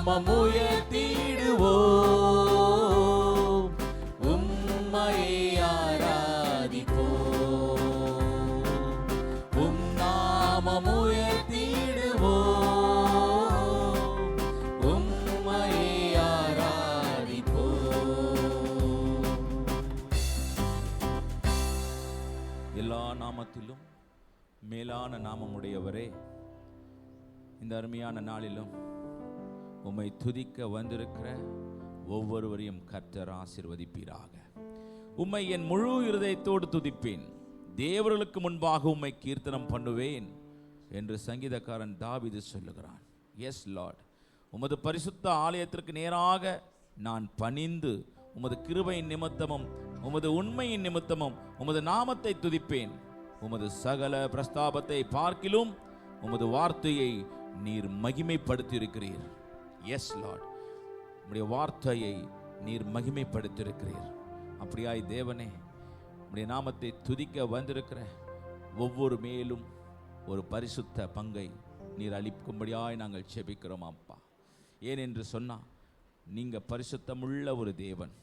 நாமம் உயர்த்திடுவோம், உம்மையை ஆராதிப்போம். உம் நாமம் உயர்த்திடுவோம், உம்மையை ஆராதிப்போம். எல்லா நாமத்திலும் மேலான நாமமுடையவரே, இந்த அருமையான நாளிலும் உம்மை துதிக்க வந்திருக்கிற ஒவ்வொருவரையும் கர்த்தர் ஆசீர்வதிப்பீராக. உம்மை என் முழு இருதயத்தோடு துதிப்பேன், தேவர்களுக்கு முன்பாக உம்மை கீர்த்தனம் பண்ணுவேன் என்று சங்கீதக்காரன் தாவீது சொல்லுகிறான். எஸ் லார்ட், உமது பரிசுத்த ஆலயத்திற்கு நேராக நான் பணிந்து உமது கிருபையின் நிமித்தமும் உமது உண்மையின் நிமித்தமும் உமது நாமத்தை துதிப்பேன். உமது சகல பிரஸ்தாபத்தை பார்க்கிலும் உமது வார்த்தையை நீர் மகிமைப்படுத்தி இருக்கிறீர். எஸ் லார்ட், உம்முடைய வார்த்தையை நீர் மகிமைப்படுத்தி இருக்கிறீர். அப்படியாய் தேவனே, உம்முடைய நாமத்தை துதிக்க வந்திருக்கிற ஒவ்வொரு மேலும் ஒரு பரிசுத்த பங்கை நீர் அளிக்கும்படியாய் நாங்கள் செபிக்கிறோம் அப்பா. ஏனென்று சொன்னால், நீங்க பரிசுத்தமுள்ள ஒரு தேவன்,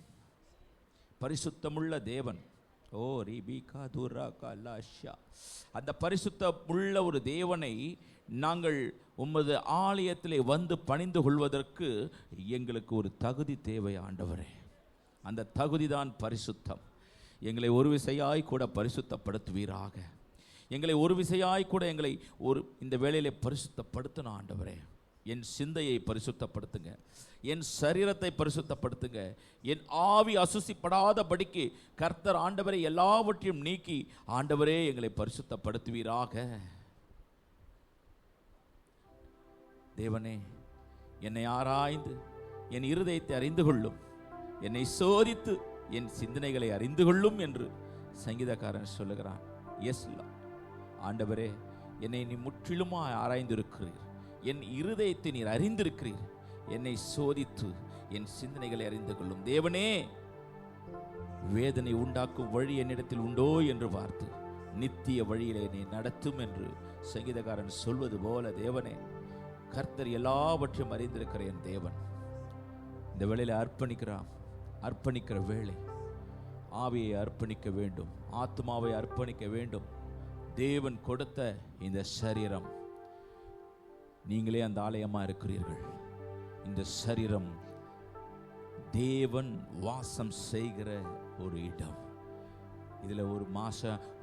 பரிசுத்தமுள்ள தேவன். ஓ ரிபிகா துராகா லாஷா, அந்த பரிசுத்தமுள்ள ஒரு தேவனை நாங்கள் உமது ஆலயத்திலே வந்து பணிந்து கொள்வதற்கு எங்களுக்கு ஒரு தகுதி தேவை ஆண்டவரே. அந்த தகுதிதான் பரிசுத்தம். எங்களை ஒரு விசையாய் கூட பரிசுத்தப்படுத்துவீராக. எங்களை ஒரு விசையாய் கூட எங்களை இந்த வேளையிலே பரிசுத்தப்படுத்தணும் ஆண்டவரே. என் சிந்தையை பரிசுத்தப்படுத்துங்க, என் சரீரத்தை பரிசுத்தப்படுத்துங்க, என் ஆவி அசுசிப்படாதபடிக்கு கர்த்தர் ஆண்டவரை எல்லாவற்றையும் நீக்கி ஆண்டவரே எங்களை பரிசுத்தப்படுத்துவீராக. தேவனே, என்னை ஆராய்ந்து என் இருதயத்தை அறிந்து கொள்ளும், என்னை சோதித்து என் சிந்தனைகளை அறிந்து கொள்ளும் என்று சங்கீதக்காரன் சொல்லுகிறான். எஸ் ஆண்டவரே, என்னை நீ முற்றிலுமாய் ஆராய்ந்திருக்கிறீர், என் இருதயத்தை நீர் அறிந்திருக்கிறீர், என்னை சோதித்து என் சிந்தனைகளை அறிந்து கொள்ளும். தேவனே, வேதனை உண்டாக்கும் வழி என்னிடத்தில் உண்டோ என்று பார்த்து நித்திய வழியிலே நீ நடத்தும் என்று சங்கீதக்காரன் சொல்வது போல, தேவனே, கர்த்தர் எல்லாவற்றையும் அறிந்திருக்கிற என் தேவன், இந்த வேளையில அர்ப்பணிக்கிற வேளை, ஆவியை அர்ப்பணிக்க வேண்டும், ஆத்மாவை அர்ப்பணிக்க வேண்டும். தேவன் கொடுத்த இந்த சரீரம், நீங்களே அந்த ஆலயமா இருக்கிறீர்கள். இந்த சரீரம் தேவன் வாசம் செய்கிற ஒரு இடம். இதுல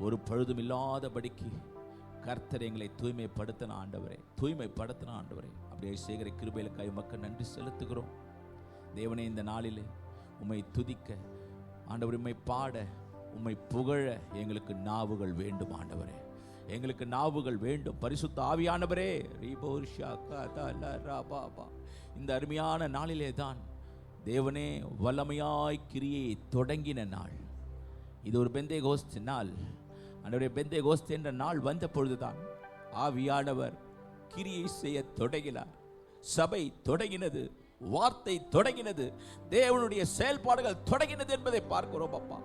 ஒரு பழுதும் இல்லாதபடிக்கு கர்த்தர் எங்களை தூய்மைப்படுத்தின ஆண்டவரே. அப்படியே செய்கிற கிருபையிலுக்காய் மக்கள் நன்றி செலுத்துகிறோம். தேவனே, இந்த நாளிலே உம்மை துதிக்க ஆண்டவர், உம்மை பாட, உம்மை புகழ எங்களுக்கு நாவுகள் வேண்டும் ஆண்டவரே. எங்களுக்கு நாவுகள் வேண்டும். பரிசுத்த ஆவியானவரே, இந்த அருமையான நாளிலே தான் தேவனே வல்லமையாய் கிரியை தொடங்கின நாள். இது ஒரு பெந்தேகோஸ்து நாள் ஆண்டவரே. பெந்தேகோஸ்து என்ற நாள் வந்த பொழுதுதான் ஆவியானவர் கிரியை செய்ய தொடங்கினார். சபை தொடங்கினது, வார்த்தை தொடங்கினது, தேவனுடைய செயல்பாடுகள் தொடங்கினது என்பதை பார்க்கிறோம் அப்பா.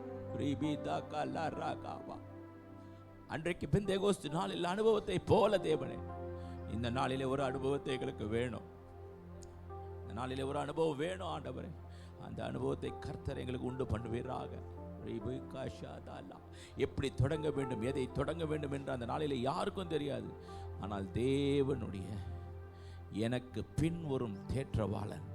அன்றைக்கு பெந்தேகோஸ்து நாளில் அனுபவத்தை போல தேவனே, இந்த நாளிலே ஒரு அனுபவத்தை எங்களுக்கு வேணும். இந்த நாளிலே ஒரு அனுபவம் வேணும் ஆண்டவரே. அந்த அனுபவத்தை கர்த்தர் எங்களுக்கு உண்டு பண்ணுவீராக. எப்படி தொடங்க வேண்டும், எதை தொடங்க வேண்டும் என்று அந்த நாளிலே யாருக்கும் தெரியாது. ஆனால் தேவனுடைய எனக்கு பின் வரும் தேற்றவாளன்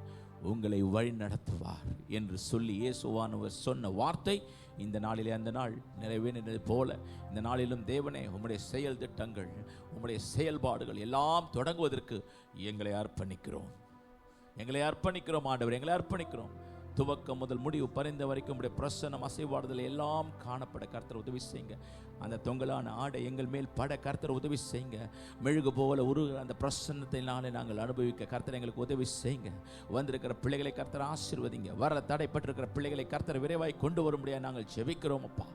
உங்களை வழி நடத்துவார் என்று சொல்லி இயேசுவானவர் சொன்ன வார்த்தை இந்த நாளிலே அந்த நாள் நிறைவேறினது போல இந்த நாளிலும் தேவனே, உம்முடைய செயல் திட்டங்கள், உம்முடைய செயல்பாடுகள் எல்லாம் தொடங்குவதற்கு எங்களை அர்ப்பணிக்கிறோம் ஆண்டவர், எங்களை அர்ப்பணிக்கிறோம். துவக்கம் முதல் முடிவு பரிந்த வரைக்கும் உடைய பிரசன்னம் அசைவாடுதல் எல்லாம் காணப்பட கர்த்தர் உதவி செய்யுங்க. அந்த தொங்கலான ஆடை எங்கள் மேல் பட கர்த்தர் உதவி செய்யுங்க. மெழுகு போல அந்த பிரசன்னத்தினாலே நாங்கள் அனுபவிக்க கர்த்தர் எங்களுக்கு உதவி செய்யுங்க. வந்திருக்கிற பிள்ளைகளை கர்த்தர் ஆசீர்வதிங்க. வர தடைப்பட்டிருக்கிற பிள்ளைகளை கர்த்தர் விரைவாய் கொண்டு வரும்படியாக நாங்கள் ஜெபிக்கிறோம் அப்பா.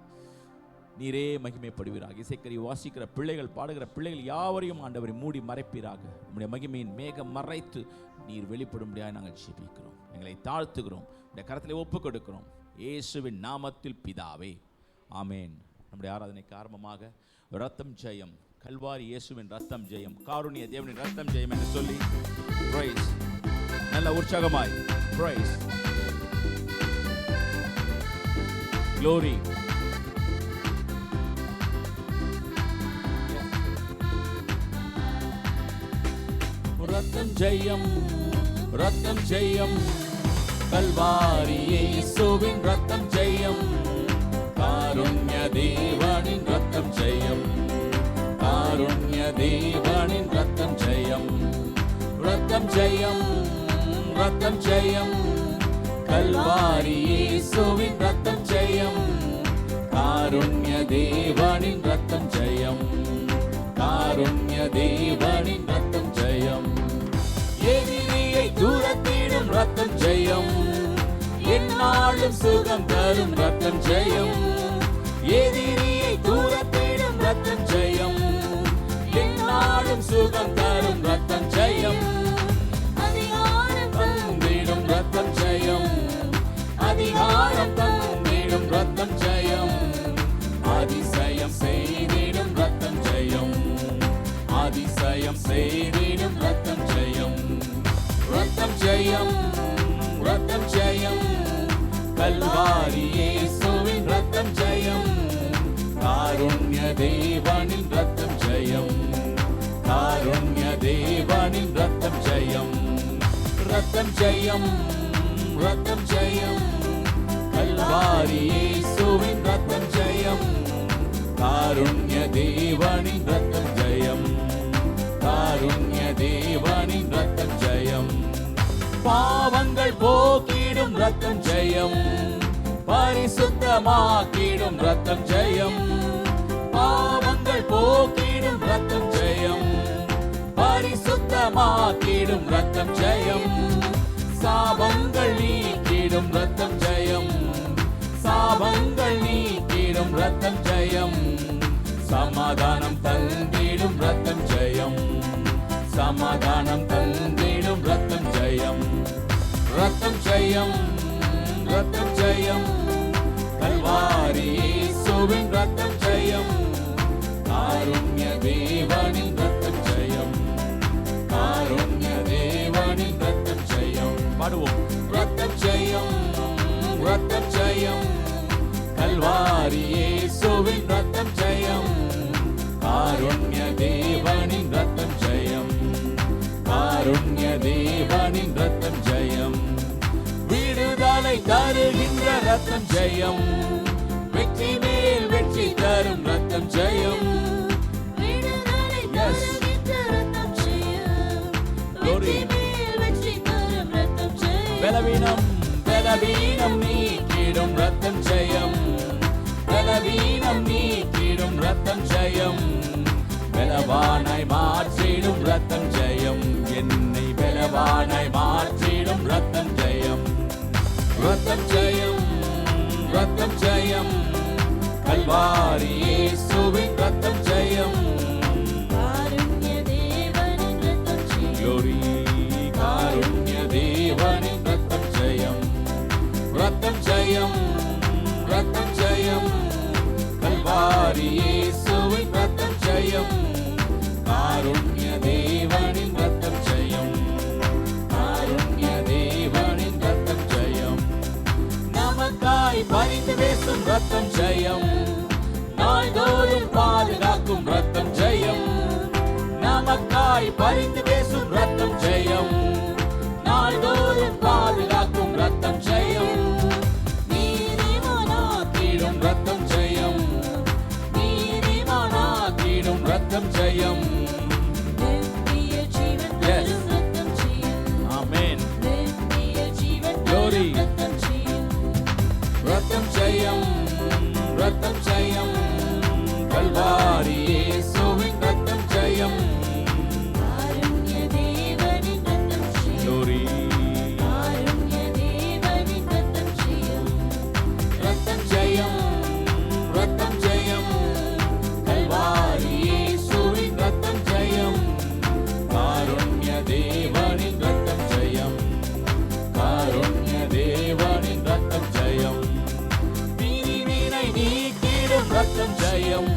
நீரே மகிமைப்படுவீராக. இசைக்கறி வாசிக்கிற பிள்ளைகள், பாடுகிற பிள்ளைகள் யாவரையும் ஆண்டவரை மூடி மறைப்பீராக. உம்முடைய மகிமையின் மேகம் மறைத்து நீர் வெளிப்படும்படியாக நாங்கள் ஜெபிக்கிறோம். எங்களை தாழ்த்துகிறோம், உடைய கரத்திலே ஒப்புக் கொடுக்கிறோம். இயேசுவின் நாமத்தில் பிதாவே, ஆமேன். நம்முடைய ஆராதனைக்கு ஆரம்பமாக ரத்தம் ஜெயம், கல்வாரி இயேசுவின் ரத்தம் ஜெயம், காருண்ய தேவனின் ரத்தம் ஜெயம் என்று சொல்லி பிரைஸ் நல்ல உற்சாகமாய் praise glory ரத்தம் ஜெயம் ரத்தம் ஜெயம் கல்வாரி இயேசுவின் ரத்தம் ஜெயம் காருண்ய தேவனின் ரத்தம் ஜெயம் காருண்ய தேவனின் ரத்தம் ஜெயம் ரத்தம் ஜெயம் ரத்தம் ஜெயம் கல்வாரி இயேசுவின் ரத்தம் ஜெயம் காருண்ய தேவனின் ரத்தம் ஜெயம் காருண்ய தேவனின் ரத்தம் ஜெயம் எதிரியை தூரத்திடும் ரத்தம் ஜெயம் எந்நாளும் சுகம் தரும் ரத்தம் ஜெயம் எதிரியை தூரத்திடும் ரத்தம் ஜெயம் எந்நாளும் சுகம் தரும் ரத்தம் ஜெயம் அதிகாரம் தந்திடும் ரத்தம் ஜெயம் அதிகாரம் தந்திடும் ரத்தம் ஜெயம் அதிசயம் செய்திடும் ரத்தம் ஜெயம் அதிசயம் செய்திடும் ரத்தம் ஜெயம் ரத்தம் ஜெயம் ரத்தம் ஜெயம் கல்வாரி இயேசுவின் ரத்தம் ஜெயம் காருண்ய தேவனின் ரத்தம் ஜெயம் காருண்ய தேவனின் ரத்தம் ஜெயம் ரத்தம் ஜெயம் ரத்தம் ஜெயம் கல்வாரி இயேசுவின் ரத்தம் ஜெயம் காருண்ய தேவனின் ரத்தம் ஜெயம் காருண்ய தேவனின் ரத்தம் ஜெயம் பாவங்கள் போக்கிடும் ரத்தம் ஜெயம் பரிசுத்தமாக்கிடும் ரத்தம் ஜெயம் பாவங்கள் போக்கிடும் ரத்தம் ஜெயம் பரிசுத்தமாக்கிடும் ரத்தம் ஜெயம் சாபங்கள் நீக்கிடும் ரத்தம் ஜெயம் சாபங்கள் நீக்கிடும் ரத்தம் ஜெயம் சமாதானம் தந்திடும் ரத்தம் ஜெயம் சமாதானம் தந்திடும் ரத்தம் ஜெயம் ரத்தம் ஜெயம் ரத்தம் ஜெயம் கல்வாரி இயேசுவின் ரத்தம் ஜெயம் காருண்ய தேவனின் ரத்தம் ஜெயம் காருண்ய தேவனின் ரத்தம் ஜெயம் பாடுவோம் ரத்தம் ஜெயம் ரத்தம் ஜெயம் கல்வாரி இயேசுவின் ரத்தம் ஜெயம் காருண்ய தேவனின் ரத்தம் ஜெயம் காருண்ய தேவனின் ரத்தம் ஜெயம் விடுதலை தருகின்ற ரத்தம் ஜெயம் வெற்றி மேல் வெற்றி தரும் ரத்தம் ஜெயம் Yes. Glory. பலவீனம் பலவீனம் நீக்கிடும் ரத்தம் ஜெயம் பலவீனம் நீக்கிடும் ரத்தம் ஜெயம் பலவானாய் மாற்றிடும் ரத்தம் ஜெயம் என்னை பலவானாய் மாற்றிடும் ரத்தம் ஜெயம் ரத்தம் ஜெயம் ரத்தம் ஜெயம் கல்வாரி இயேசுவின் ரத்தம் ஜெயம் காருண்ய தேவனின் ரத்தம் ஜெயம் glory காருண்ய தேவனின் ரத்தம் ஜெயம் ரத்தம் ஜெயம் ரத்தம் ஜெயம் கல்வாரி இயேசுவின் ரத்தம் ஜெயம் காருண்ய தேவனின் ரத்தம் ஜெயம் காருண்ய தேவனின் ரத்தம் ஜெயம் நமக்காய் பரிந்து பேசும் ரத்தம் ஜெயம் நாள்தோறும் பாதுகாக்கும் ரத்தம் ஜெயம் நமக்காய் பரிந்து பேசும் ரத்தம் ஜெயம் நாள்தோறும் பாதுகாக்கும் ரத்தம் ஜெயம் நீதிமானாக்கிடும் ரத்தம் ஜெயம் நீதிமானாக்கிடும் ரத்தம் ஜெயம் ஆமென் glory ரத்தம் ஜெயம் ரத்தம் ஜெயம் கல்வாரி இயேசுவின் ரத்தம் ஜெயம் காருண்ய தேவனின் ரத்தம் ஜெயம் glory காருண்ய தேவனின் ரத்தம் ஜெயம் ரத்தம் ஜெயம் ரத்தம் ஜெயம் கல்வாரி இயேசுவின் ரத்தம் ஜெயம் காருண்ய தேவனின் ரத்தம் ஜெயம் காருண்ய தேவனின் ரத்தம் ஜெயம் பிரிவினை நீக்கிடும் ரத்தம் ஜெயம்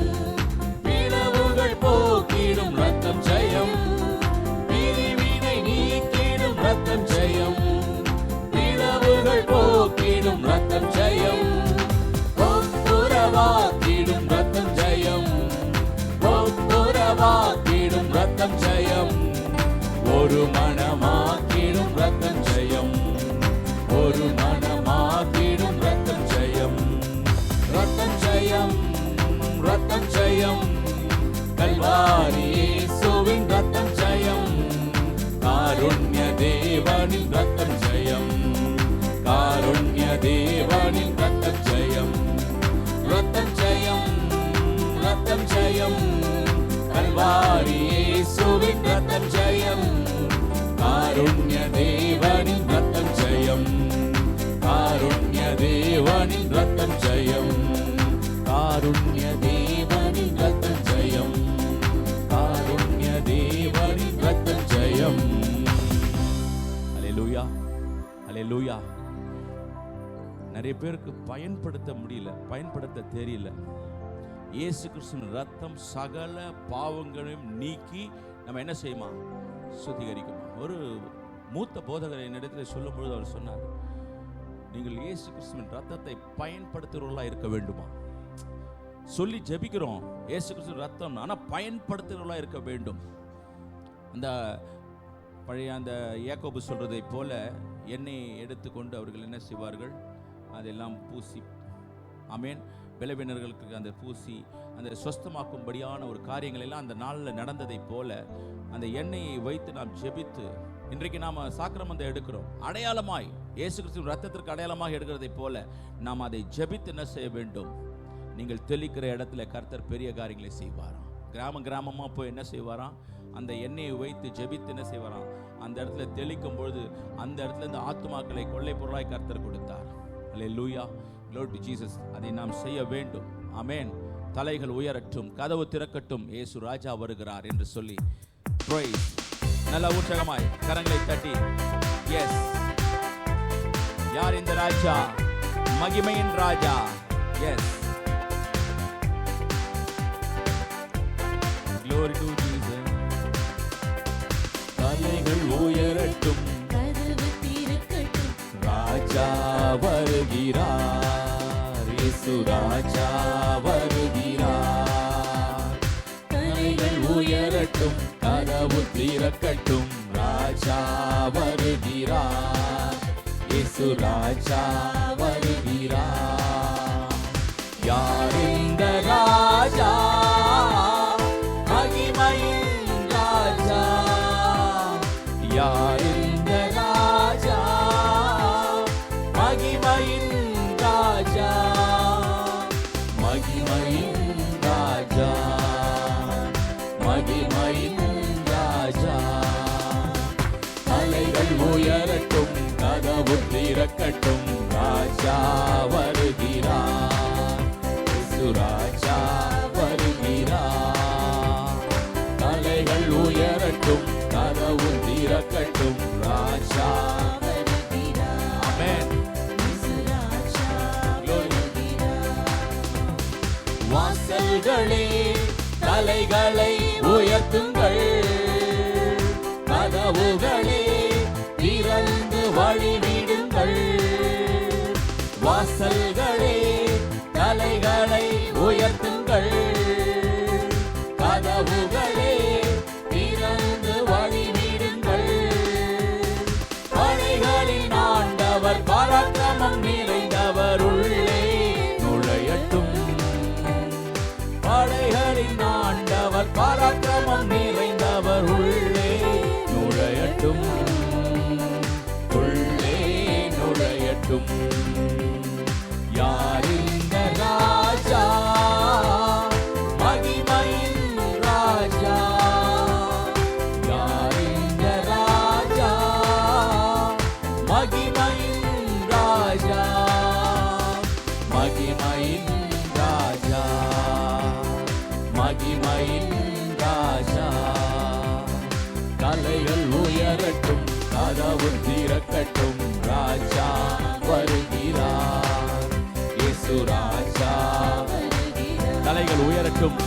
பிளவுகள் போக்கிடும் ரத்தம் ஜெயம் பிரிவினை நீக்கிடும் ரத்தம் ஜெயம் ரத்தம் ஜெயம், ஒரு மனமாக்கிடும் ரத்தம் ஜெயம், ஒரு மனமாக்கிடும் ரத்தம் ஜெயம், ரத்தம் ஜெயம், ரத்தம் ஜெயம், கல்வாரி இயேசுவின் ரத்தம் ஜெயம், காருண்ய தேவனின் ரத்தம் ஜெயம், காருண்ய தேவனின் ரத்தம் ஜெயம், ரத்தம் ஜெயம், ரத்தம் ஜெயம், கல்வாரி இயேசுவின் ரத்தம் ஜெயம், காருண்ய தேவனின் ரத்தம் ஜெயம், காருண்ய தேவனின் ரத்தம் ஜெயம், காருண்ய தேவனின் ரத்தம் ஜெயம், காருண்ய தேவனின் ரத்தம் ஜெயம். அல்லேலூயா, அல்லேலூயா. நிறைய பேருக்கு பயன்படுத்த முடியல, பயன்படுத்த தெரியல. இயேசு கிறிஸ்துவின் ரத்தம் சகல பாவங்களையும் நீக்கி நம்ம என்ன செய்யுமா? சுத்திகரிக்குமா? ஒரு மூத்த போதகர் என்னிடத்தில் சொல்லும் பொழுது அவர் சொன்னார், நீங்கள் இயேசு கிறிஸ்துவின் ரத்தத்தை பயன்படுத்துகிறவர்களா இருக்க வேண்டுமா? சொல்லி ஜெபிக்கிறோம் இயேசு கிறிஸ்து ரத்தம், ஆனால் பயன்படுத்துகிறவர்களா இருக்க வேண்டும். அந்த பழைய அந்த யாக்கோபு சொல்றதை போல எண்ணெயை எடுத்துக்கொண்டு அவர்கள் என்ன செய்வார்கள்? அதெல்லாம் பூசி, ஆமேன், பலவீனர்களுக்கு அந்த பூசி அந்த சுஸ்தமாக்கும்படியான ஒரு காரியங்கள் எல்லாம் அந்த நாளில் நடந்ததை போல அந்த எண்ணெயை வைத்து நாம் ஜெபித்து, இன்றைக்கு நாம் சாக்கிரமத்தை எடுக்கிறோம் அடையாளமாய், இயேசு கிறிஸ்துவின் ரத்தத்திற்கு அடையாளமாக எடுக்கிறதை போல நாம் அதை ஜெபித்து என்ன செய்ய வேண்டும்? நீங்கள் தெளிக்கிற இடத்துல கர்த்தர் பெரிய காரியங்களை செய்வாராம். கிராமமாக போய் என்ன செய்வாராம்? அந்த எண்ணெயை வைத்து ஜெபித்து என்ன செய்வாராம்? அந்த இடத்துல தெளிக்கும் பொழுது அந்த இடத்துல இந்த ஆத்துமாக்களை கொள்ளை பொருளாய் கர்த்தர் கொடுத்தார். அல்லேலூயா, glory to Jesus. அதை நாம் செய்ய வேண்டும். ஆமென். தலைகள் உயரட்டும், கதவு திறக்கட்டும், இயேசு ராஜா வருகிறார் என்று சொல்லி praise. நல்ல உற்சாகமாய் கரங்களை தட்டி எஸ், யார் இந்த ராஜா? மகிமையின் ராஜா. Yes, glory to Jesus. தலைகள் உயரட்டும், கதவு திறக்கட்டும், ராஜா வருகிறார், இயேசு ராஜா வருகிறார். தலைகள் உயரட்டும், கதவு திறக்கட்டும், ராஜா வருகிறார், இயேசு ராஜா வருகிறார். யார் இந்த ராஜா? மகிமையின் ராஜா. யார் இந்த ராஜா? மகிமையின் ராஜா, மகிமையின் ராஜா, மகிமையின் ராஜா. அலைகள் உயரட்டும், கதவு திறக்கட்டும், ராஜா வருகிறார், இயேசு ராஜா வருகிறார். அலைகள் உயரட்டும், கதவு திறக்கட்டும், ராஜா வருகிறார். ஆமென். வாசல்களே தலைகளை உயர்த்துங்கள், கதவுகளே திறந்து வழிவிடுங்கள். வாசல்களே தலைகளை உயர்த்துங்கள், கதவுகளே திறந்து வழிவிடுங்கள். படைகளின் ஆண்டவர் பராக்கிரமம் நிறைந்தவர் உள்ளே நுழையட்டும். படைகளின் ஆண்டவர் பராக்கிரமம் நிறைந்தவர் உள்ளே நுழையட்டும், உள்ளே நுழையட்டும். யார் இந்த ராஜா? மகிமையின் ராஜா. யார் இந்த ராஜா? மகிமையின் ராஜா, மகிமையின் ராஜா, மகிமையின் ராஜா. தலைகள் உயரட்டும், கதவு திறக்கட்டும், ராஜா வருகிறார், இயேசு ராஜா வருகிறார். தலைகள் உயரட்டும்,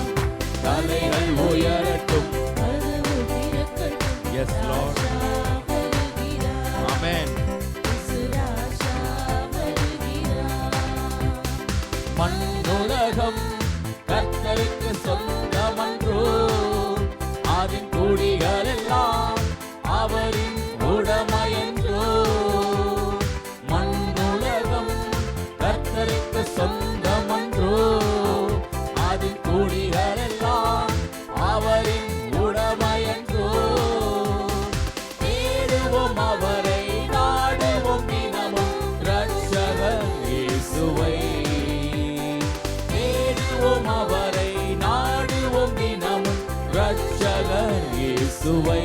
தலைகள் உயரட்டும், கதவு திறக்கட்டும், எஸ் லார்ட். ஆமென். இயேசு ராஜா வருகிறார். மண்ணுலகம் கர்த்தருக்கு சொந்தமன்றோ, அதின் குடி தேடுவோம் அவரை நாடுவோம் தினமும் ரட்சகர் இயேசுவை தேடுவோம் அவரை நாடுவோம் தினமும் ரட்சகர் இயேசுவை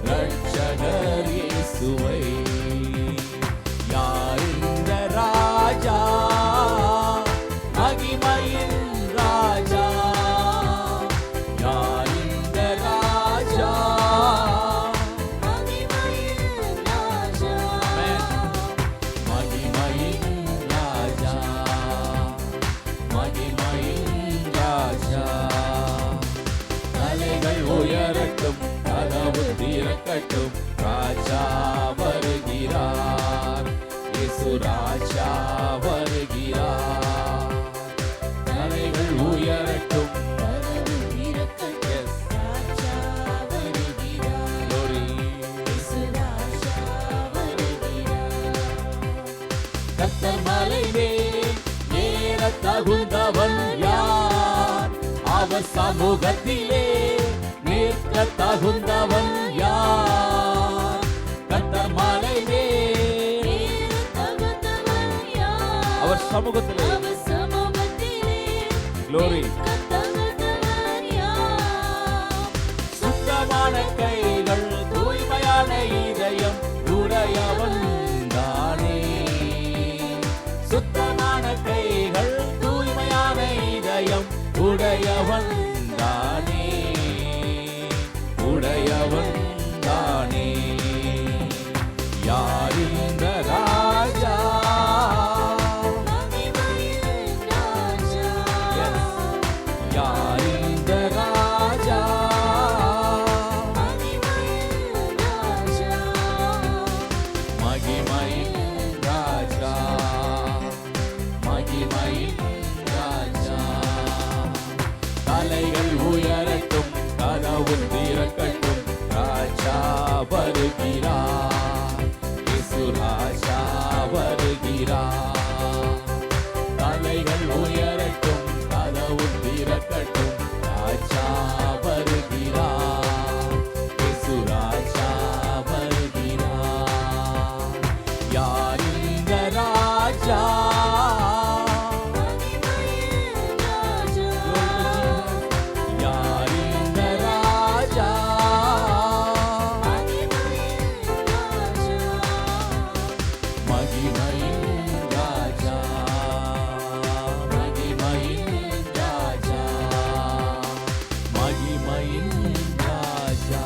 ரட்சகர் இயேசுவை யார் இந்த ராஜா மகிமையின் ராஜா யார் இந்த ராஜா மகிமையின் ராஜா மகிமையின் ராஜா மகிமையின் ராஜா தலைகள் உயரட்டும் கதவு திறக்கட்டும் ராஜா வருகிறார் இயேசு ராஜா வருகிறார் தலைகள் உயரட்டும் கதவு திறக்கட்டும் Yes. ராஜா வருகிறார் Glory. இயேசு ராஜா வருகிறார் கர்த்தர் மலை மேல் ஏற தகுந்தவன் யார் அவர் சமூகத்திலே நிற்க தகுந்தவன் யார் கர்த்தர் மலை மேல் தகுந்தவன் யார் அவர் சமூகத்திலே அவர் சமூகத்திலே Glory. தகுந்தவன் யார் சுத்தமான கைகள் தூய்மையான இதயம் உடையவன் தானே சுத்தமான கைகள் தூய்மையான இதயம் உடையவன் தானே உடையவன் தானே யார் இந்த ராஜா மகிமையின் ராஜா Yes. யார் இந்த ராஜா மகிமையின் ராஜா மகிமையின் ராஜா மகிமையின் ராஜா தலைகள் உயரட்டும் கதவு திறக்கட்டும் ராஜா வருகிறார் இயேசு ராஜா வருகிறார் தலைகள் உயரட்டும் கதவு திறக்கட்டும் ராஜா வருகிறார் இயேசு ராஜா வருகிறார் யார் இந்த ராஜா மகிமையின் ராஜா யார் இந்த ராஜா மகிமையின் ராஜா மகிமையின் ராஜா மகிமையின் ராஜா மகிமையின் ராஜா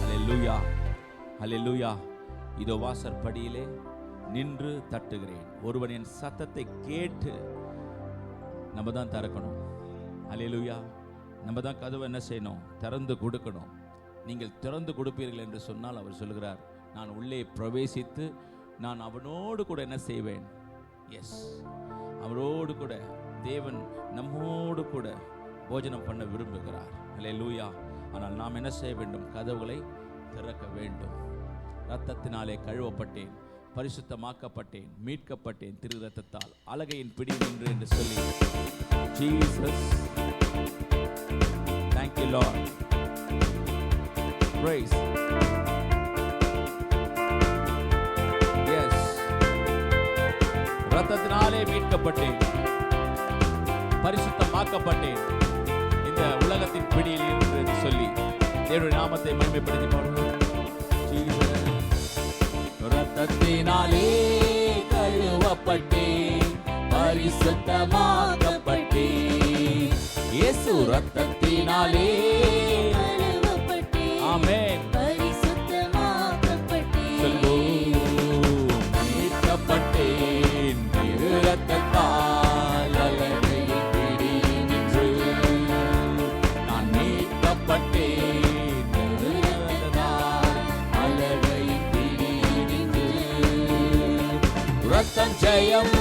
ஹல்லேலூயா ஹல்லேலூயா இதோ வாசற்படியிலே நின்று தட்டுகிறேன் ஒருவன் என் சத்தத்தை கேட்டு நம்ம தான் திறக்கணும் ஹல்லேலூயா நம்ம தான் கதவை என்ன செய்யணும் திறந்து கொடுக்கணும் நீங்கள் திறந்து கொடுப்பீர்கள் என்று சொன்னால் அவர் சொல்கிறார் நான் உள்ளே பிரவேசித்து நான் அவனோடு கூட என்ன செய்வேன் எஸ் அவரோடு கூட தேவன் நம்மோடு கூட போஜனம் பண்ண விரும்புகிறார் ஹல்லேலூயா ஆனால் நாம் என்ன செய்ய வேண்டும் கதவுகளை திறக்க வேண்டும் இரத்தத்தினாலே கழுவப்பட்டேன் பரிசுத்தமாக்கப்பட்டேன் மீட்கப்பட்டேன் திரு இரத்தத்தால் அலகையின் பிடி நின்று என்று சொல்லி Jesus thank you Lord praise yes இரத்தத்தினாலே மீட்கப்பட்டேன் பரிசுத்தமாக்கப்பட்டேன் இந்த உலகத்தின் பிடியில் இருந்து என்று சொல்லி தேவனுடைய நாமத்தை மகிமைப்படுத்தி பாடுவோம் இரத்தத்தினாலே கழுவப்பட்டேன் பரிசுத்தமாக்கப்பட்டேன் இயேசு இரத்தத்தினாலே கழுவப்பட்டேன் ஆமென் பரிசுத்தமாக்கப்பட்டேன் சொல்வோம் மீட்கப்பட்டேன் திரு இரத்தத்தால் அலகையின் பிடி நின்று நான் மீட்கப்பட்டேன் திரு இரத்தத்தால் அலகையின் பிடி நின்று ரத்தம் ஜெயம்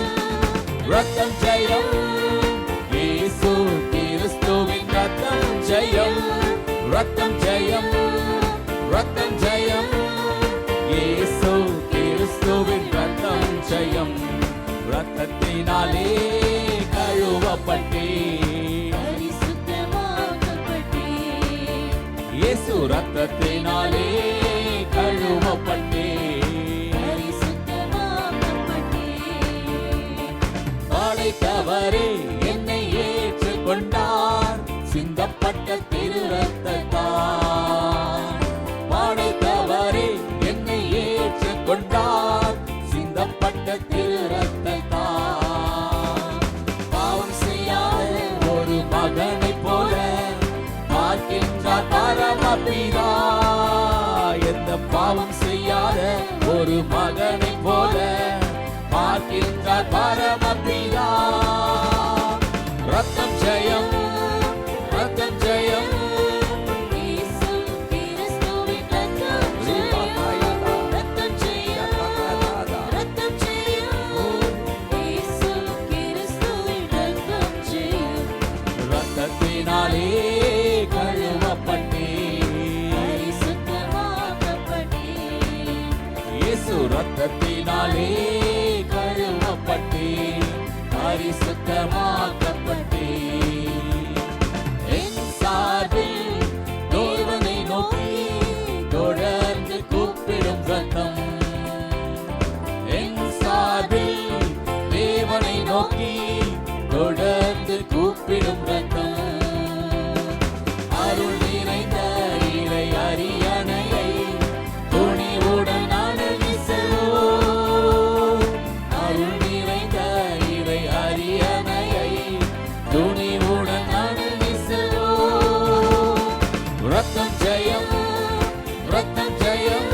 ரத்தம் ஜெயம் இயேசு கிறிஸ்துவின் ரத்தம் ஜெயம் ரத்தம் ஜெயம் ரத்தம் ஜெயம் இயேசு கிறிஸ்துவின் ரத்தம் ஜெயம் ரத்தத்தினாலே கழுவப்பட்டேன் பரிசுத்தமாக்கப்பட்டேன் இயேசு ரத்தத்தினாலே கழுவப்பட்டேன். படைத்தவரே என்னை ஏற்றுக்கொண்டார், சிந்தப்பட்ட திரு ரத்தத்தால். படைத்தவரே என்னை ஏற்றுக்கொண்டார், சிந்தப்பட்ட திரு ரத்தத்தால். பாவம் செய்யாத ஒரு மகனைப் போல பார்க்கின்றார் பரமபிதா. எந்த பாவம் செய்யாத ஒரு மகனைப் போல பார்க்கின்றார் பரமபிதா. ரத்தம் ஜெயம், ரத்தம் ஜெயம், ரத்தத்தினாலே கழுவப்பட்டேன். இயேசு ரத்தத்தினாலே கழுவப்பட்டேன், பரிசுத்தமாக்கப்பட்டேன். என் சார்பில் தேவனை நோக்கி தொடர்ந்து கூப்பிடும் ரத்தம். என் சார்பில் தேவனை நோக்கி தொடர்ந்து கூப்பிடும் ரத்தம். அருள் நிறைந்த இறை அரியணையை துணிவுடன் அணுகி செல்வோம். அருள் நிறைந்த இறை அரியணையை துணிவுடன் அணுகி செல்வோம். ரத்தம் ஜெயம், ரத்தம் ஜெயம்.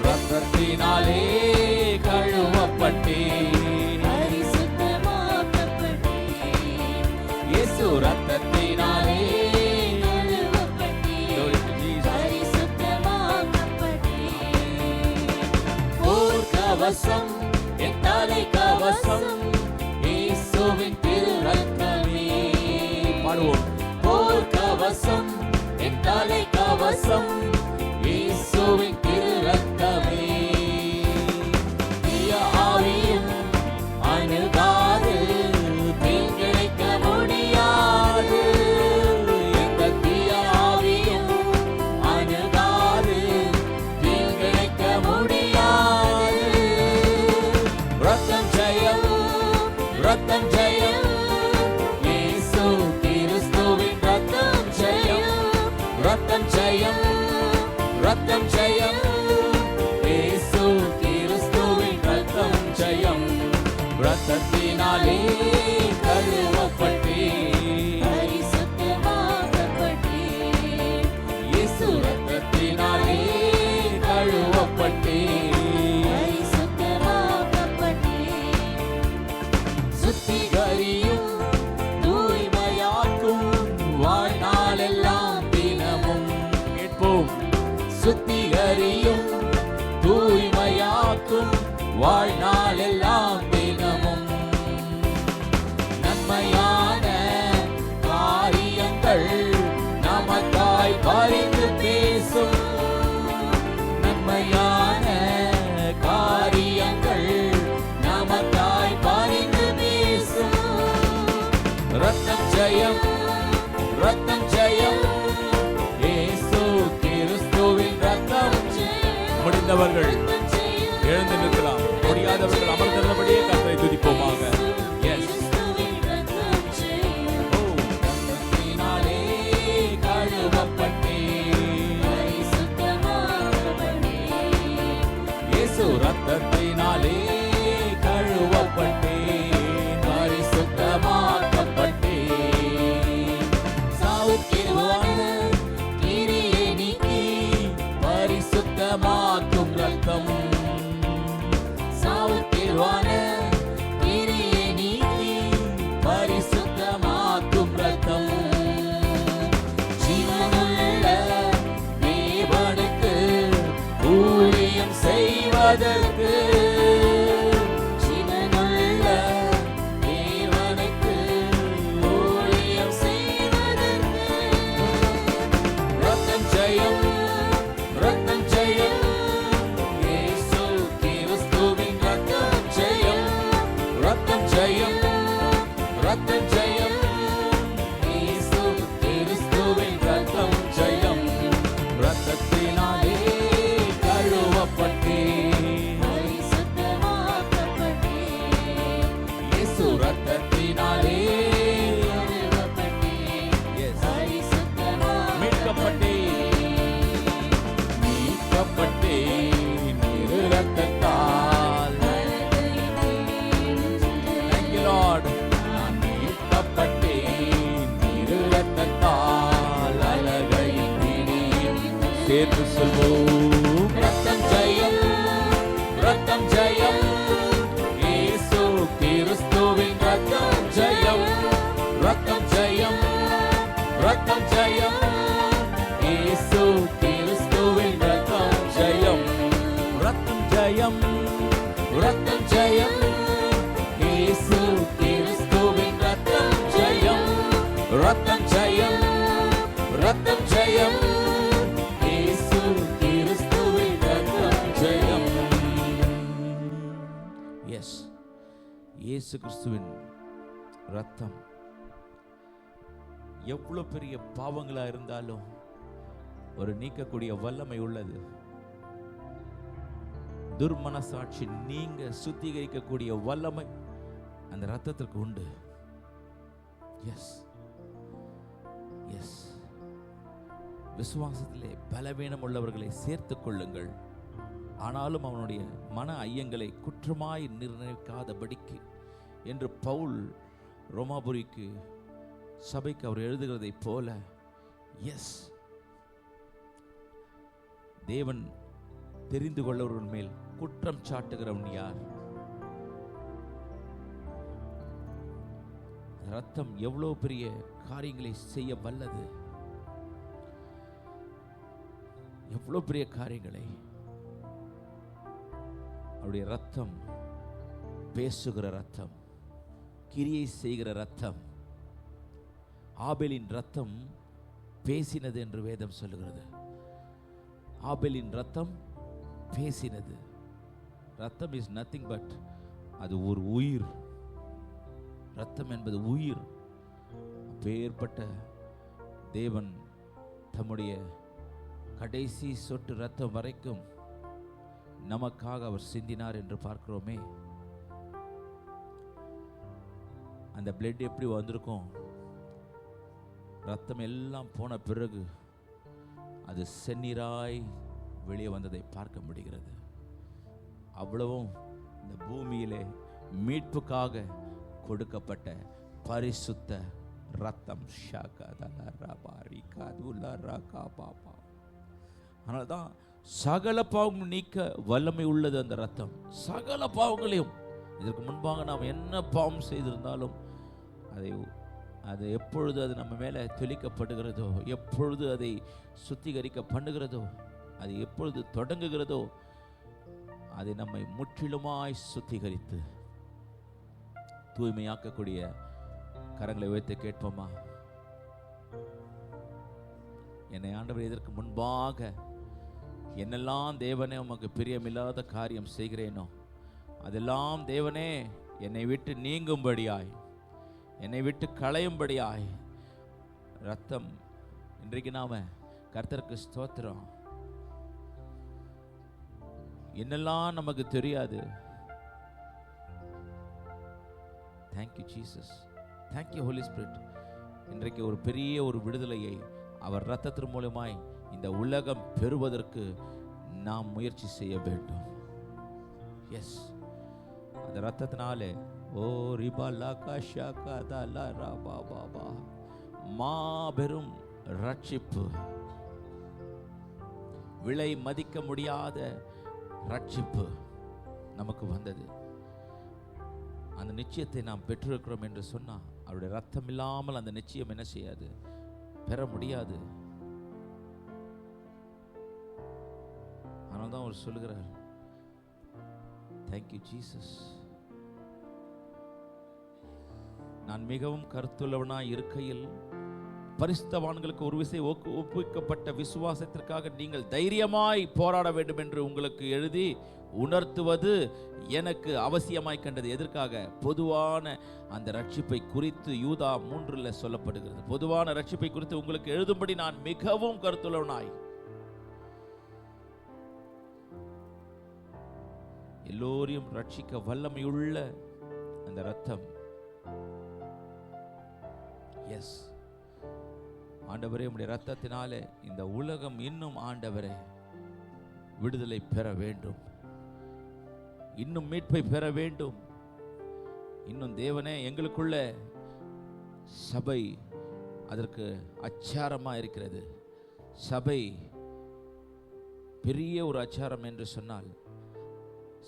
ரத்தத்தினாலே கழுவப்பட்டேன். இயேசு ரத்தத்தினாலே போர் கவசம், என் தலை கவசம், இயேசுவின் திரு ரத்தமே. பாடுவோம். போர் கவசம், என் தலை கவசம், இயேசுவின் திரு ரத்தமே. தீய ஆவியும் அணுகாது, தீங்கிழைக்க முடியாது. எந்த தீய ஆவியும் அணுகாது, தீங்கிழைக்க முடியாது. ரத்தம் ஜெயம், ரத்தம் ஜெயம், இயேசு கிறிஸ்துவின் ரத்தம் ஜெயம், ரத்தம் ஜெயம், ரத்தம் ஜெயம், இயேசு கிறிஸ்துவின் ரத்தம் ஜெயம். ரத்தத்தினாலே கழுவப்பட்டேன், இயேசு ரத்தத்தினாலே கழுவப்பட்டேன். சுத்திகரியும் தூய்மையாக்கும் வாழ்நாளெல்லாம் தினமும். கேட்போம். சுத்திகரியும் தூய்மையாக்கும் வாழ்நாளெல்லாம் தினமும். நன்மையான காரியங்கள் நமக்காய் பரிந்து பேசும். நன்மையான காரியங்கள் நமக்காய் பரிந்து பேசும். ரத்தம் ஜெயம், ரத்தம் ஜெயம், இயேசு கிறிஸ்துவின் ரத்தம். முடிந்தவர்கள் எழுந்து நிற்கலாம், முடியாதவர்கள் அமர்ந்தபடியே கர்த்தரை துதிப்போமாக. எஸ். ரத்தத்தினாலே கழுவப்பட்டேன், இயேசு ரத்தத்தினாலே கழுவப்பட்டேன், பரிசுத்தமாக்கப்பட்டேன். சாவுக்கேதுவான கிரியை நீக்கி பரிசுத்தமாக்கும் ரத்தம். சாவுக்கேதுவான கிரியை நீக்கி பரிசுத்தமாக்கும் ரத்தம். ஜீவனுள்ள தேவனுக்கு ஊழியம் செய்வதற்கு, ஜீவனுள்ள தேவனுக்கு ஊழியம் செய்வதற்கு. ரத்தம் ஜெயம், ரத்தம் ஜெயம், ஜெயம், ரத்தம் ஜெயம், இயேசு கிறிஸ்துவின் ரத்தம் ஜெயம், ரத்தம் ஜெயம், ரத்தம் ஜெயம், இயேசு கிறிஸ்துவின் ரத்தம் ஜெயம். எஸ், இயேசு கிறிஸ்துவின் ரத்தம் எவ்வளவு பெரிய பாவங்களா இருந்தாலும் ஒரு நீக்கக்கூடிய வல்லமை உள்ளது. துர்மனசாட்சி நீங்க சுத்திகரிக்கக்கூடிய வல்லமை அந்த ரத்தத்திற்கு உண்டு. எஸ் எஸ், விசுவாசத்திலே பலவீனம் உள்ளவர்களை சேர்த்துக் கொள்ளுங்கள். ஆனாலும் அவனுடைய மன ஐயங்களை குற்றமாய் நிர்ணயிக்காதபடிக்கு என்று பவுல் ரோமாபுரிக்கு சபைக்கு அவர் எழுதுகிறதை போல, எஸ், தேவன் தெரிந்து கொள்ளவர்கள் மேல் குற்றம் சாட்டுகிறவன் யார்? ரத்தம் எவ்வளவு பெரிய காரியங்களை செய்ய வல்லது, எவ்வளவு பெரிய காரியங்களை. அவருடைய ரத்தம் பேசுகிற ரத்தம், கிரியை செய்கிற ரத்தம். ஆபேலின் ரத்தம் பேசினது என்று வேதம் சொல்லுகிறது. ஆபேலின் ரத்தம் பேசினது. ரத்தம் இஸ் நத்திங் பட், அது ஒரு உயிர். ரத்தம் என்பது உயிர். அப்பேற்பட்ட தேவன் தம்முடைய கடைசி சொட்டு ரத்தம் வரைக்கும் நமக்காக அவர் சிந்தினார் என்று பார்க்கிறோமே. அந்த பிளட் எப்படி வந்திருக்கும்? ரத்தம் எல்லாம் போன பிறகு அது செந்நீராய் வெளியே வந்ததை பார்க்க முடிகிறது. அவ்வளவும் இந்த பூமியிலே மீட்புக்காக கொடுக்கப்பட்ட பரிசுத்த ரத்தம். அதனால்தான் சகல பாவம் நீக்க வல்லமை உள்ளது அந்த ரத்தம். சகல பாவங்களையும், இதற்கு முன்பாக நாம் என்ன பாவம் செய்திருந்தாலும் அது எப்பொழுது அது நம்ம மேலே தெளிக்கப்படுகிறதோ, எப்பொழுது அதை சுத்திகரிக்க பண்ணுகிறதோ, அது எப்பொழுது தொடங்குகிறதோ, அதை நம்மை முற்றிலுமாய் சுத்திகரித்து தூய்மையாக்கக்கூடிய கரங்களை வைத்து கேட்போமா? என்னை ஆண்டவர் இதற்கு முன்பாக என்னெல்லாம் தேவனே உமக்கு பிரியமில்லாத காரியம் செய்கிறேனோ அதெல்லாம் தேவனே என்னை விட்டு நீங்கும்படியாய், என்னை விட்டு களையும்படியாய் ரத்தம். இன்றைக்கு நாம கர்த்தருக்கு ஸ்தோத்திரம். என்னெல்லாம் நமக்கு தெரியாது. Thank you Jesus, thank you Holy Spirit. இன்றைக்கு ஒரு பெரிய ஒரு விடுதலையை அவர் ரத்தத்தின் மூலமாய் இந்த உலகம் பெறுவதற்கு நாம் முயற்சி செய்ய வேண்டும். எஸ், அந்த ரத்தத்தினாலே ஓ ரிபாலாகா ஷாகா தலா ராபா பாபா மாபெரும் ரட்சிப்பு, விலை மதிக்க முடியாத ரட்சிப்பு நமக்கு வந்தது. அந்த நிச்சயத்தை நாம் பெற்றிருக்கிறோம் என்று சொன்னா, அவருடைய ரத்தம் இல்லாமல் அந்த நிச்சயம் என்ன செய்யாது, பெற முடியாது. ஆனால் தான் அவர் சொல்லுகிறார், தேங்க்யூ ஜீசஸ். நான் மிகவும் கருத்துள்ளவனாய் இருக்கையில் பரிசுத்தவான்களுக்கு ஒரு விசை ஒப்புவிக்கப்பட்ட விசுவாசத்திற்காக நீங்கள் தைரியமாய் போராட வேண்டும் என்று உங்களுக்கு எழுதி உணர்த்துவது எனக்கு அவசியமாய் கண்டது. எதற்காக? பொதுவான அந்த ரட்சிப்பை குறித்து யூதா 3 சொல்லப்படுகிறது. பொதுவான ரட்சிப்பை குறித்து உங்களுக்கு எழுதும்படி நான் மிகவும் கருத்துள்ளவனாய். எல்லோரையும் ரட்சிக்க வல்லமையுள்ள அந்த ரத்தம். எஸ் ஆண்டவரே, உம்முடைய ரத்தத்தினாலே இந்த உலகம் இன்னும் ஆண்டவரே விடுதலை பெற வேண்டும், இன்னும் மீட்பை பெற வேண்டும். இன்னும் தேவனே, எங்களுக்குள்ள சபை அதற்கு அச்சாரமா இருக்கிறது. சபை பெரிய ஒரு அச்சாரம் என்று சொன்னால்,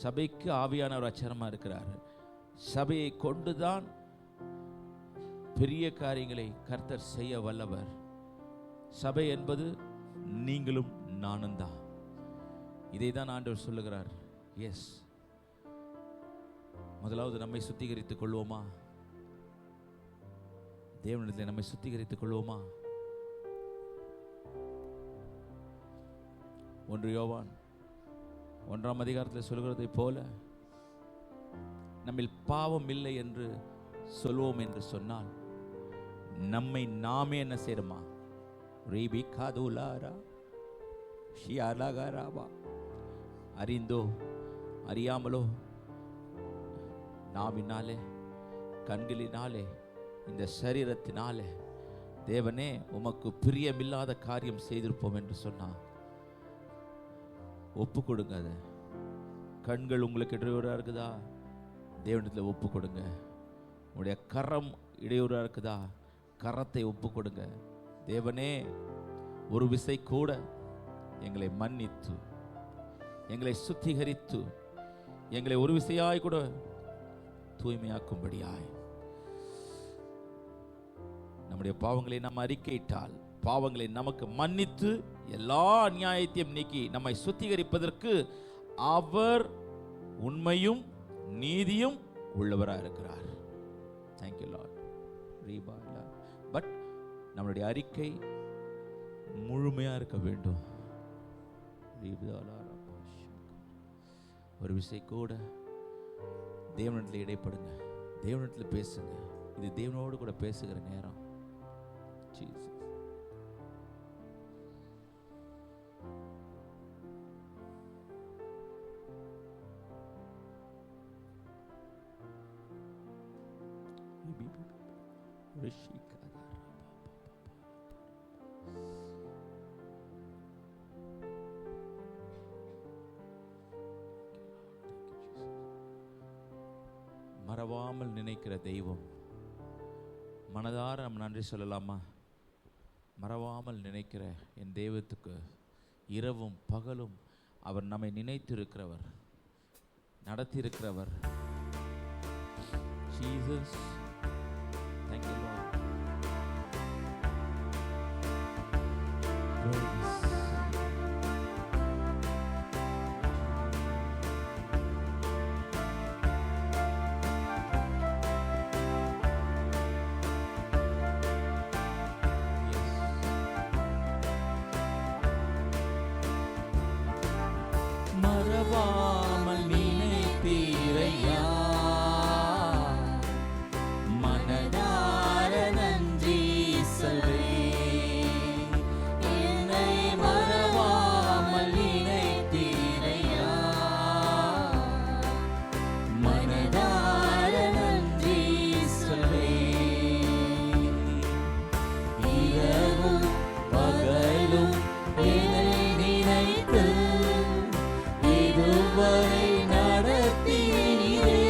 சபைக்கு ஆவியான ஒரு அச்சாரமா இருக்கிறார். சபையை கொண்டுதான் பெரிய காரியங்களை கர்த்தர் செய்ய வல்லவர். சபை என்பது நீங்களும் நானும் தான். இதை தான் ஆண்டவர் சொல்லுகிறார். எஸ், முதலாவது நம்மை சுத்திகரித்துக் கொள்வோமா? தேவனிடத்தில் நம்மை சுத்திகரித்துக் கொள்வோமா? 1 யோவான் 1ஆம் அதிகாரத்தில் சொல்கிறதை போல நம்மில் பாவம் இல்லை என்று சொல்வோம் என்று சொன்னால் நம்மை நாமே என்ன செய்யறோமா? ரீபி காதுலாரா ஷியாலகாராவா, அறிந்தோ அறியாமலோ நாவினாலே கண்களினாலே இந்த சரீரத்தினாலே தேவனே உமக்கு பிரியமில்லாத காரியம் செய்திருப்போம் என்று சொன்னா ஒப்பு கொடுங்க. அதை கண்கள் உங்களுக்கு இடையூறாக இருக்குதா? தேவனிடத்தில் ஒப்பு கொடுங்க. உங்களுடைய கரம் இடையூறாக இருக்குதா? கரத்தை ஒப்பு கொடுங்க. தேவனே, ஒரு விசை கூட எங்களை மன்னித்து எங்களை சுத்திகரித்து எங்களை ஒரு விசையாய் கூட தூய்மையாக்கும்படியாய் நம்முடைய பாவங்களை நாம் அறிக்கையிட்டால் பாவங்களை நமக்கு மன்னித்து எல்லா அநியாயத்தையும் நீக்கி நம்மை சுத்திகரிப்பதற்கு அவர் உண்மையும் நீதியும் உள்ளவராக இருக்கிறார். Thank you Lord. பட் நம்மளுடைய அறிக்கை முழுமையா இருக்க வேண்டும். ஒரு விஷயம் கூட தேவனிடத்தில் இடைப்படுங்க, தேவனிடத்தில் பேசுங்க. இது தேவனோடு கூட பேசுகிற நேரம். ஜீசஸ். மறவாமல் நினைக்கிற தெய்வம். மனதார நம்ம நன்றி சொல்லலாமா? மறவாமல் நினைக்கிற என் தெய்வத்துக்கு இரவும் பகலும் அவர் நம்மை நினைத்திருக்கிறவர், நடத்தியிருக்கிறவர். Jesus, thank you Lord. Praise. மறவாமல் நினைத்தீரையா, மனதார நன்றி சொல்வேன். என்னை மறவாமல் நினைத்தீரையா, மனதார நன்றி சொல்வேன். இரவும் பகலும் என்னை நினைத்து இதுவரை நடத்தினீரே.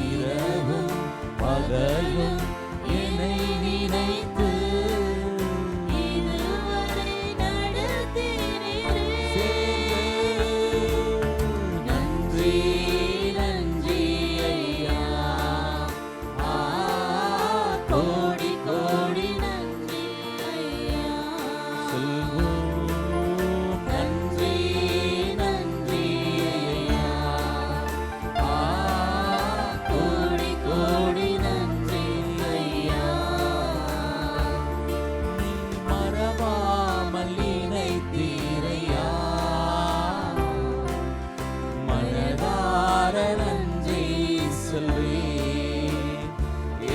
இரவும் பகலும் என்னை நினைத்து இதுவரை நடத்தினீரே. நன்றி நன்றி ஐயா, கோடி கோடி நன்றி ஐயா. சொல்வோம். நன்றி நன்றி ஐயா, கோடி கோடி நன்றி ஐயா. நீ மறவாமல் நினைத்தீரையா, மனதார நன்றி சொல்வேன்.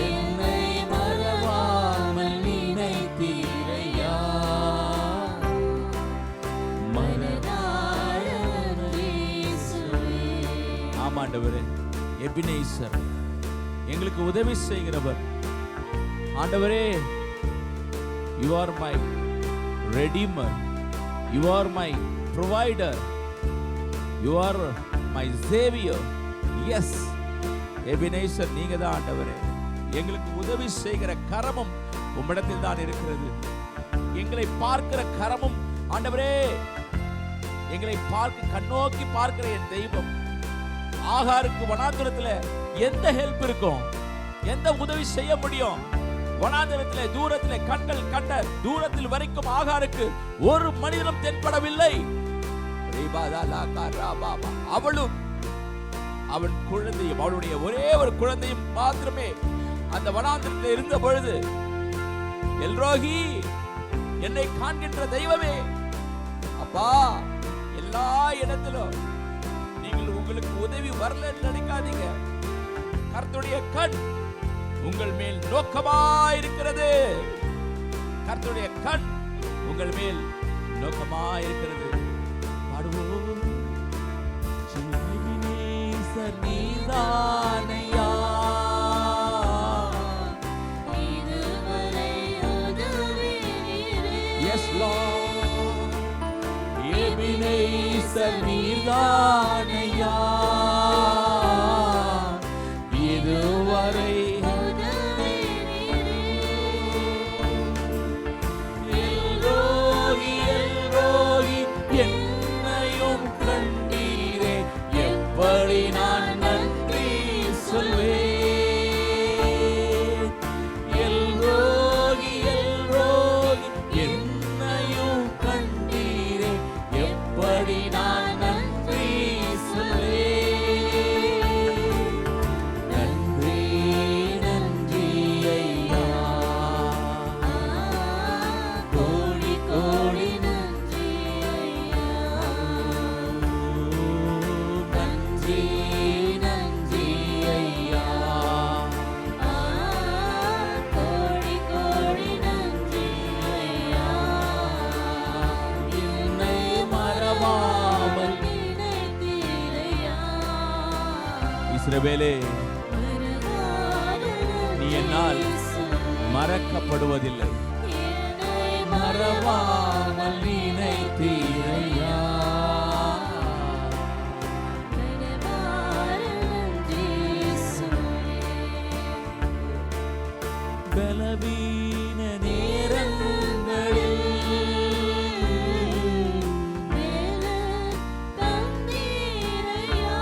என்னை மறவாமல் நினைத்தீரையா, மனதார நன்றி சொல்வேன். ஆமாண்டவரே, எபினேசர், எங்களுக்கு உதவி செய்கிறவர். ஆண்டவரே, you are my redeemer, you are my provider, you are my savior. yes, Ebenezer, நீங்க தான் ஆண்டவரே. எங்களுக்கு உதவி செய்கிற கரமும் உம்மிடத்தில் தான் இருக்கிறது. எங்களை பார்க்கிற கரமும் ஆண்டவரே, எங்களை பார்க்க கண்ணோக்கி பார்க்கிற என் தெய்வம். ஆகாருக்கு வனாந்தரத்துல எந்த ஹெல்ப் இருக்கும்? எந்த உதவி செய்ய முடியும்? வனாந்தரத்திலே தூரத்திலே கண்கள் கண்ட தூரத்தில் வரைக்கும் ஆகாருக்கு ஒரு மனிதனும் தென்படவில்லை. அவளும் அவன் குழந்தையும், அவளுடைய ஒரே ஒரு குழந்தையும் மாத்திரமே அந்த வனாந்திரத்தில் இருந்த பொழுது, எல்ரோகி, என்னை காண்கின்ற தெய்வமே, அப்பா, எல்லா இடத்திலும் நீங்கள் உங்களுக்கு உதவி வரல நினைக்காதீங்க. கர்த்தருடைய கண் உங்கள் மேல் நோக்கமாயிருக்கிறது. கர்த்தருடைய கண் உங்கள் மேல் நோக்கமாயிருக்கிறது. பாடுவோம். நீதானையா இதுவரை உதவி நீரே. எஸ் லார்ட், எபினேசர் நீதானையா இதுவரை உதவி நீரே. எல்ரோகி, எல்ரோகி, என்னையும் கண்டீரே, எப்படி நான் நன்றி சொல்வேன். எல்ரோகி, எல்ரோகி, என்னையும் கண்டீரே, எப்படி நான் நன்றி சொல்வேன். நன்றி, நன்றி ஐயா, கோடி கோடி நன்றி ஐயா. நன்றி, நன்றி ஐயா. கோடி கோடி நன்றி ஐயா. என்னை மறவாமல் நினைத்தீரையா. இஸ்ரவேலே, மறவாத நீ என்னால் மறக்கப்படுவதில்லை. என்னை மறவாமல் நினைத்தீரையா. மறவாத நன்றி இயேசுவே. பலவீன நேரங்களில் மேல தந்தீரையா.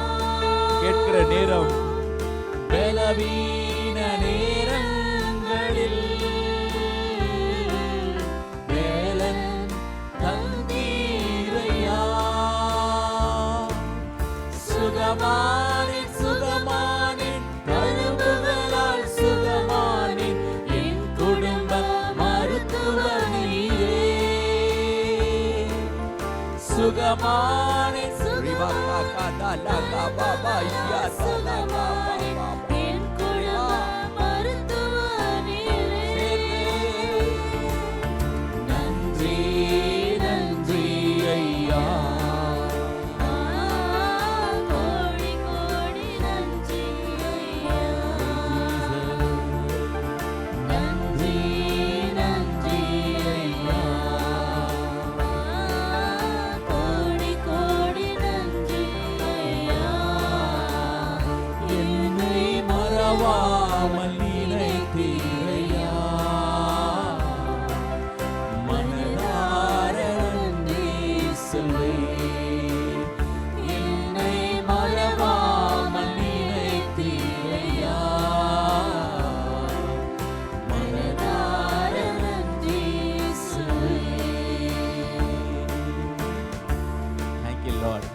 கேட்கிற நேரம், பலவீன நேரங்களில் வேலன் தந்தீரையா. சுகமானேன், சுகமானேன், தழும்புகளால் சுகமானேன், என் குடும்ப மருத்துவர் நீரே. சுகமானேன், என் குடும்ப மருத்துவர் நீரே. நன்றி, நன்றி ஐயா. கோடி கோடி நன்றி ஐயா. நன்றி, நன்றி ஐயா. கோடி கோடி நன்றி ஐயா. என்னை மறவாமல் நினைத்தீரையா. மனதார நன்றி சொல்வேன். என்னை மறவாமல் நினைத்தீரையா. மனதார நன்றி இயேசுவே. Thank you, Lord.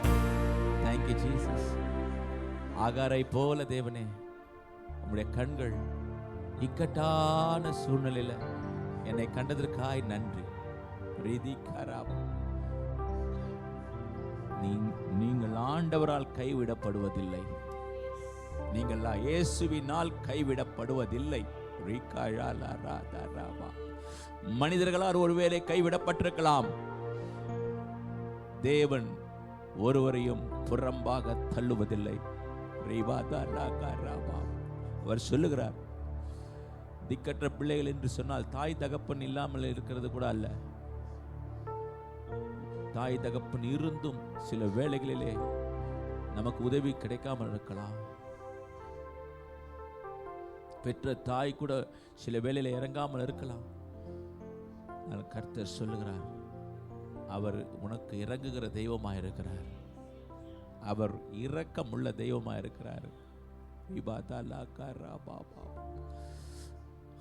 Thank you, Jesus. ஆகாரை போல தேவனே, உம்முடைய கண்கள் இக்கட்டான சூழ்நிலையில என்னை கண்டதற்காய் நன்றி. ரீதி கராப். நீங்கள் ஆண்டவரால் கைவிடப்படுவதில்லை. நீங்கள் இயேசுவினால் கைவிடப்படுவதில்லை. மனிதர்களால் ஒருவேளை கைவிடப்பட்டிருக்கலாம். தேவன் ஒருவரையும் புறம்பாக தள்ளுவதில்லை. அவர் சொல்லுகிறார், திக்கற்ற பிள்ளைகள் என்று சொன்னால் தாய் தகப்பன் இல்லாமல் இருக்கிறது கூட அல்ல. தாய் தகப்பன் இருந்தும் சில வேளைகளிலே நமக்கு உதவி கிடைக்காமல் இருக்கலாம். பெற்ற தாய் கூட சில வேளையில இறங்காமல் இருக்கலாம். கர்த்தர் சொல்லுகிறார், அவர் உனக்கு இறங்குகிற தெய்வமாயிருக்கிறார். அவர் இரக்கமுள்ள தெய்வமாயிருக்கிறார்.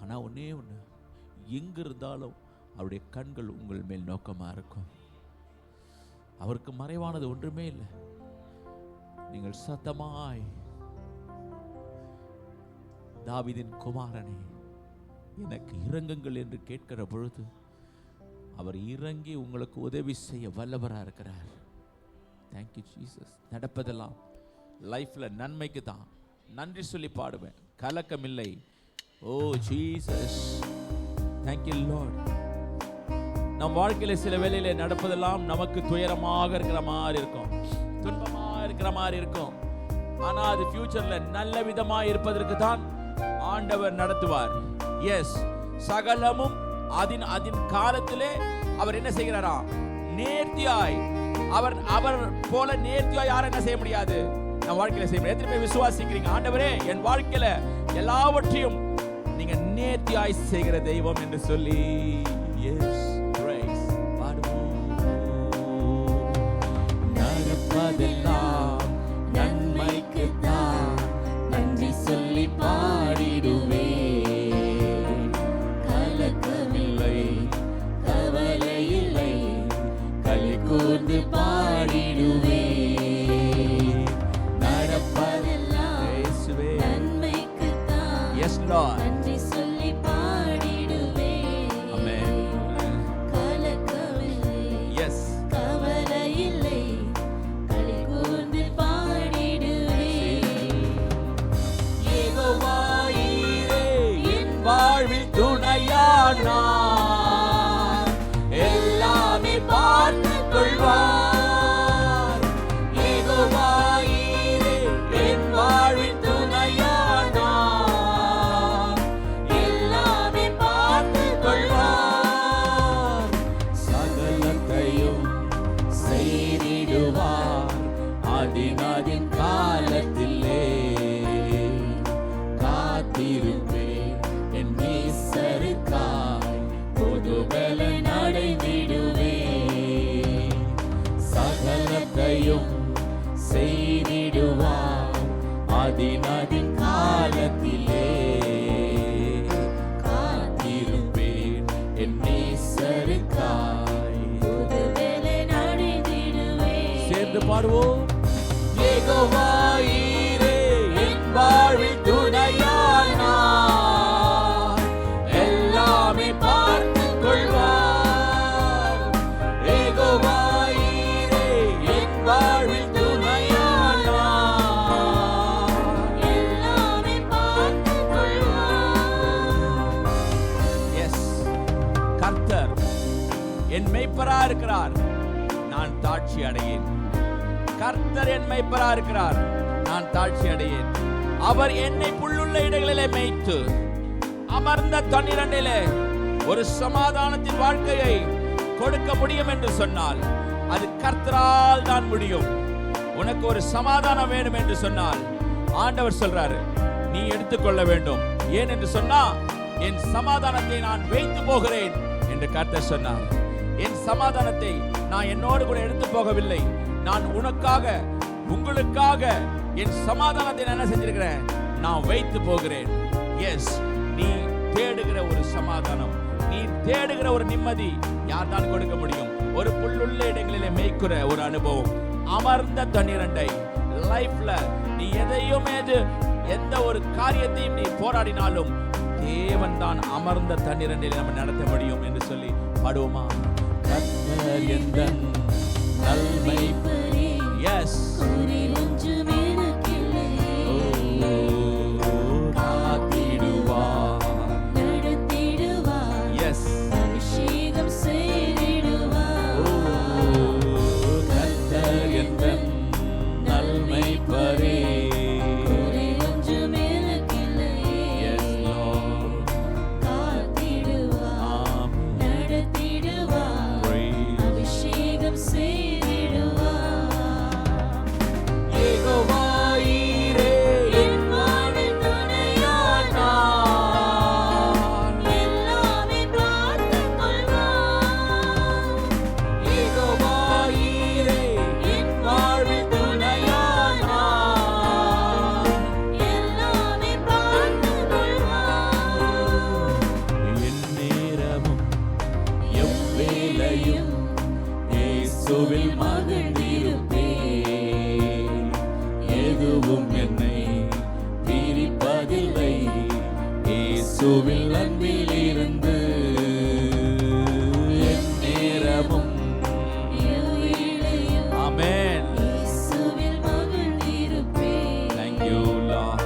ஆனா ஒன்னே ஒண்ணு, எங்க இருந்தாலும் அவருடைய கண்கள் உங்கள் மேல் நோக்கமா இருக்கும். அவருக்கு மறைவானது ஒன்றுமே இல்லை. நீங்கள் சத்தமாய் தாவீதின் குமாரனே எனக்கு இறங்குங்கள் என்று கேட்கிற பொழுது அவர் இறங்கி உங்களுக்கு உதவி செய்ய வல்லவராக இருக்கிறார். Thank you Jesus. நடப்பதெல்லாம் லைஃப்ல நன்மைக்கு தான். நன்றி சொல்லி பாடுவேன், கலக்கம் இல்லை. Oh Jesus, thank you Lord. நம் வாழ்க்கையில சில வேளையில நடப்பதெல்லாம் நமக்கு துயரமாக இருக்கிற மாதிரி இருக்கும், துன்பமாக இருக்கிற மாதிரி இருக்கும். ஆனா அது ஃபியூச்சர்ல நல்ல விதமா இருப்பதற்கு தான் ஆண்டவர் நடத்துவார். எஸ், சகலமும் அதின் காலத்திலே அவர் என்ன செய்கிறாரா? நேர்த்தியாய். அவர் போல நேர்த்தியாய் யாரும் என்ன செய்ய முடியாது, நம்ம வாழ்க்கையில செய்ய முடியாது. எத்தனை பேர் விசுவாசிக்கிறீங்க, ஆண்டவரே என் வாழ்க்கையில எல்லாவற்றையும் நீங்க நேர்த்தியாய் செய்கிற தெய்வம் என்று சொல்லி? எஸ், பிரைஸ் பாடுவோம். நடப்பதெல்லாம் நன்மைக்கு தான், நன்றி சொல்லி பாடிடுவே. கலக்கமில்லை, கவலை இல்லை, களி கூர்ந்து பாடிடுவே. நடப்பதெல்லாம் இயேசுவே நன்மைக்கு தான், எஸ் லார்ட், நன்றி சொல்லி பாடிடுவே. ஆமென். கலக்கமில்லை, எஸ், கவலை இல்லை, களி கூர்ந்து பாடிடுவே. யெகோவா ஈரே என் வாழ்வில் துணையானார், எல்லாமே பார்த்துக் கொள்வார். யெகோவா ஈரே என் வாழ்வில் துணையானார், எல்லாமே பார்த்துக் கொள்வார். சகலத்தையும் செய்திடுவார் அதின் காலத்திலே. காத்திருப்பேன் என் நேசருக்காய், புதுபலன் அடைந்திடுவேன். சகலத்தையும் செய்திடுவார் அதின் காலத்திலே. காத்திருப்பேன் என் நேசருக்காய். புதுவேளை நடைந்திடுவே. சேர்ந்து பாடுவோம். யெகோவா ஈரே என் வாழ்வில் துணையானார், எல்லாமே பார்த்துக் கொள்வார். யெகோவா ஈரே என் வாழ்வில் துணையானார், எல்லாமே பார்த்துக் கொள்வார். எஸ், கர்த்தர் என் மேய்ப்பரா இருக்கிறார், நான் தாட்சி அடையேன். கர்த்தர் என் மேய்ப்பரா இருக்கிறார், நான் தாட்சி அடையேன். அவர் என்னை புல்லுள்ள இடங்களிலே மேய்த்து அமர்ந்த தண்ணீரண்டிலே ஒரு சமாதானத்தின் வாழ்க்கையை கொடுக்க முடியும் என்று சொன்னால் அது கர்த்தரால் தான் முடியும். உனக்கு ஒரு சமாதானம் வேணும் என்று சொன்னால் ஆண்டவர் சொல்றாரு, நீ எடுத்துக்கொள்ள வேண்டும். ஏன் என்று சொன்னா, என் சமாதானத்தை நான் வைத்து போகிறேன் என்று கர்த்தர் சொன்னார். என் சமாதானத்தை நான் என்னோடு கூட எடுத்து போகவில்லை, நான் உனக்காக உங்களுக்காக என் சமாதானத்தை நான் என்ன செஞ்சிருக்கிறேன், நான் வைத்து போகிறேன். எஸ், நீ தேடுகிற ஒரு சமாதானம், நீ தேடுகிற ஒரு நிம்மதி யார் தான் கொடுக்க முடியும்? ஒரு புல்லுள்ள இடங்களிலே மேய்க்கிற ஒரு அனுபவம், அமர்ந்த தண்ணீரண்டை. லைஃப்ல நீ எதையும் எந்த ஒரு காரியத்தையும் நீ போராடினாலும் தேவன் தான் அமர்ந்த தண்ணீரண்டில் நம்ம நடத்த முடியும் என்று சொல்லி பாடுவோமா? கர்த்தர் எந்தன் நல்மேய்ப்பரே. எஸ், குறி ஒன்றும் எனக்கில்லையே. காத்திடுவார், நடத்திடுவார், எஸ், அபிஷேகம் செய்திடுவார். கர்த்தர் எந்தன் நல்மேய்ப்பரே. குறி ஒன்றும் எனக்கில்லையே. எஸ் லார்ட், காத்திடுவார், ஆமென். நடத்திடுவார், Praise. அபிஷேகம் செய்திடுவார். யெகோவா ஈரே என் வாழ்வில் துணையானார், எல்லாமே பார்த்துக் கொள்வார். யெகோவா ஈரே என் வாழ்வில் இயேசுவில் அன்பில் இருந்து என் நேரமும் எவ்வேளையும் ஆமென். இயேசுவில் மகிழ்ந்திருப்பேன். Thank you Lord.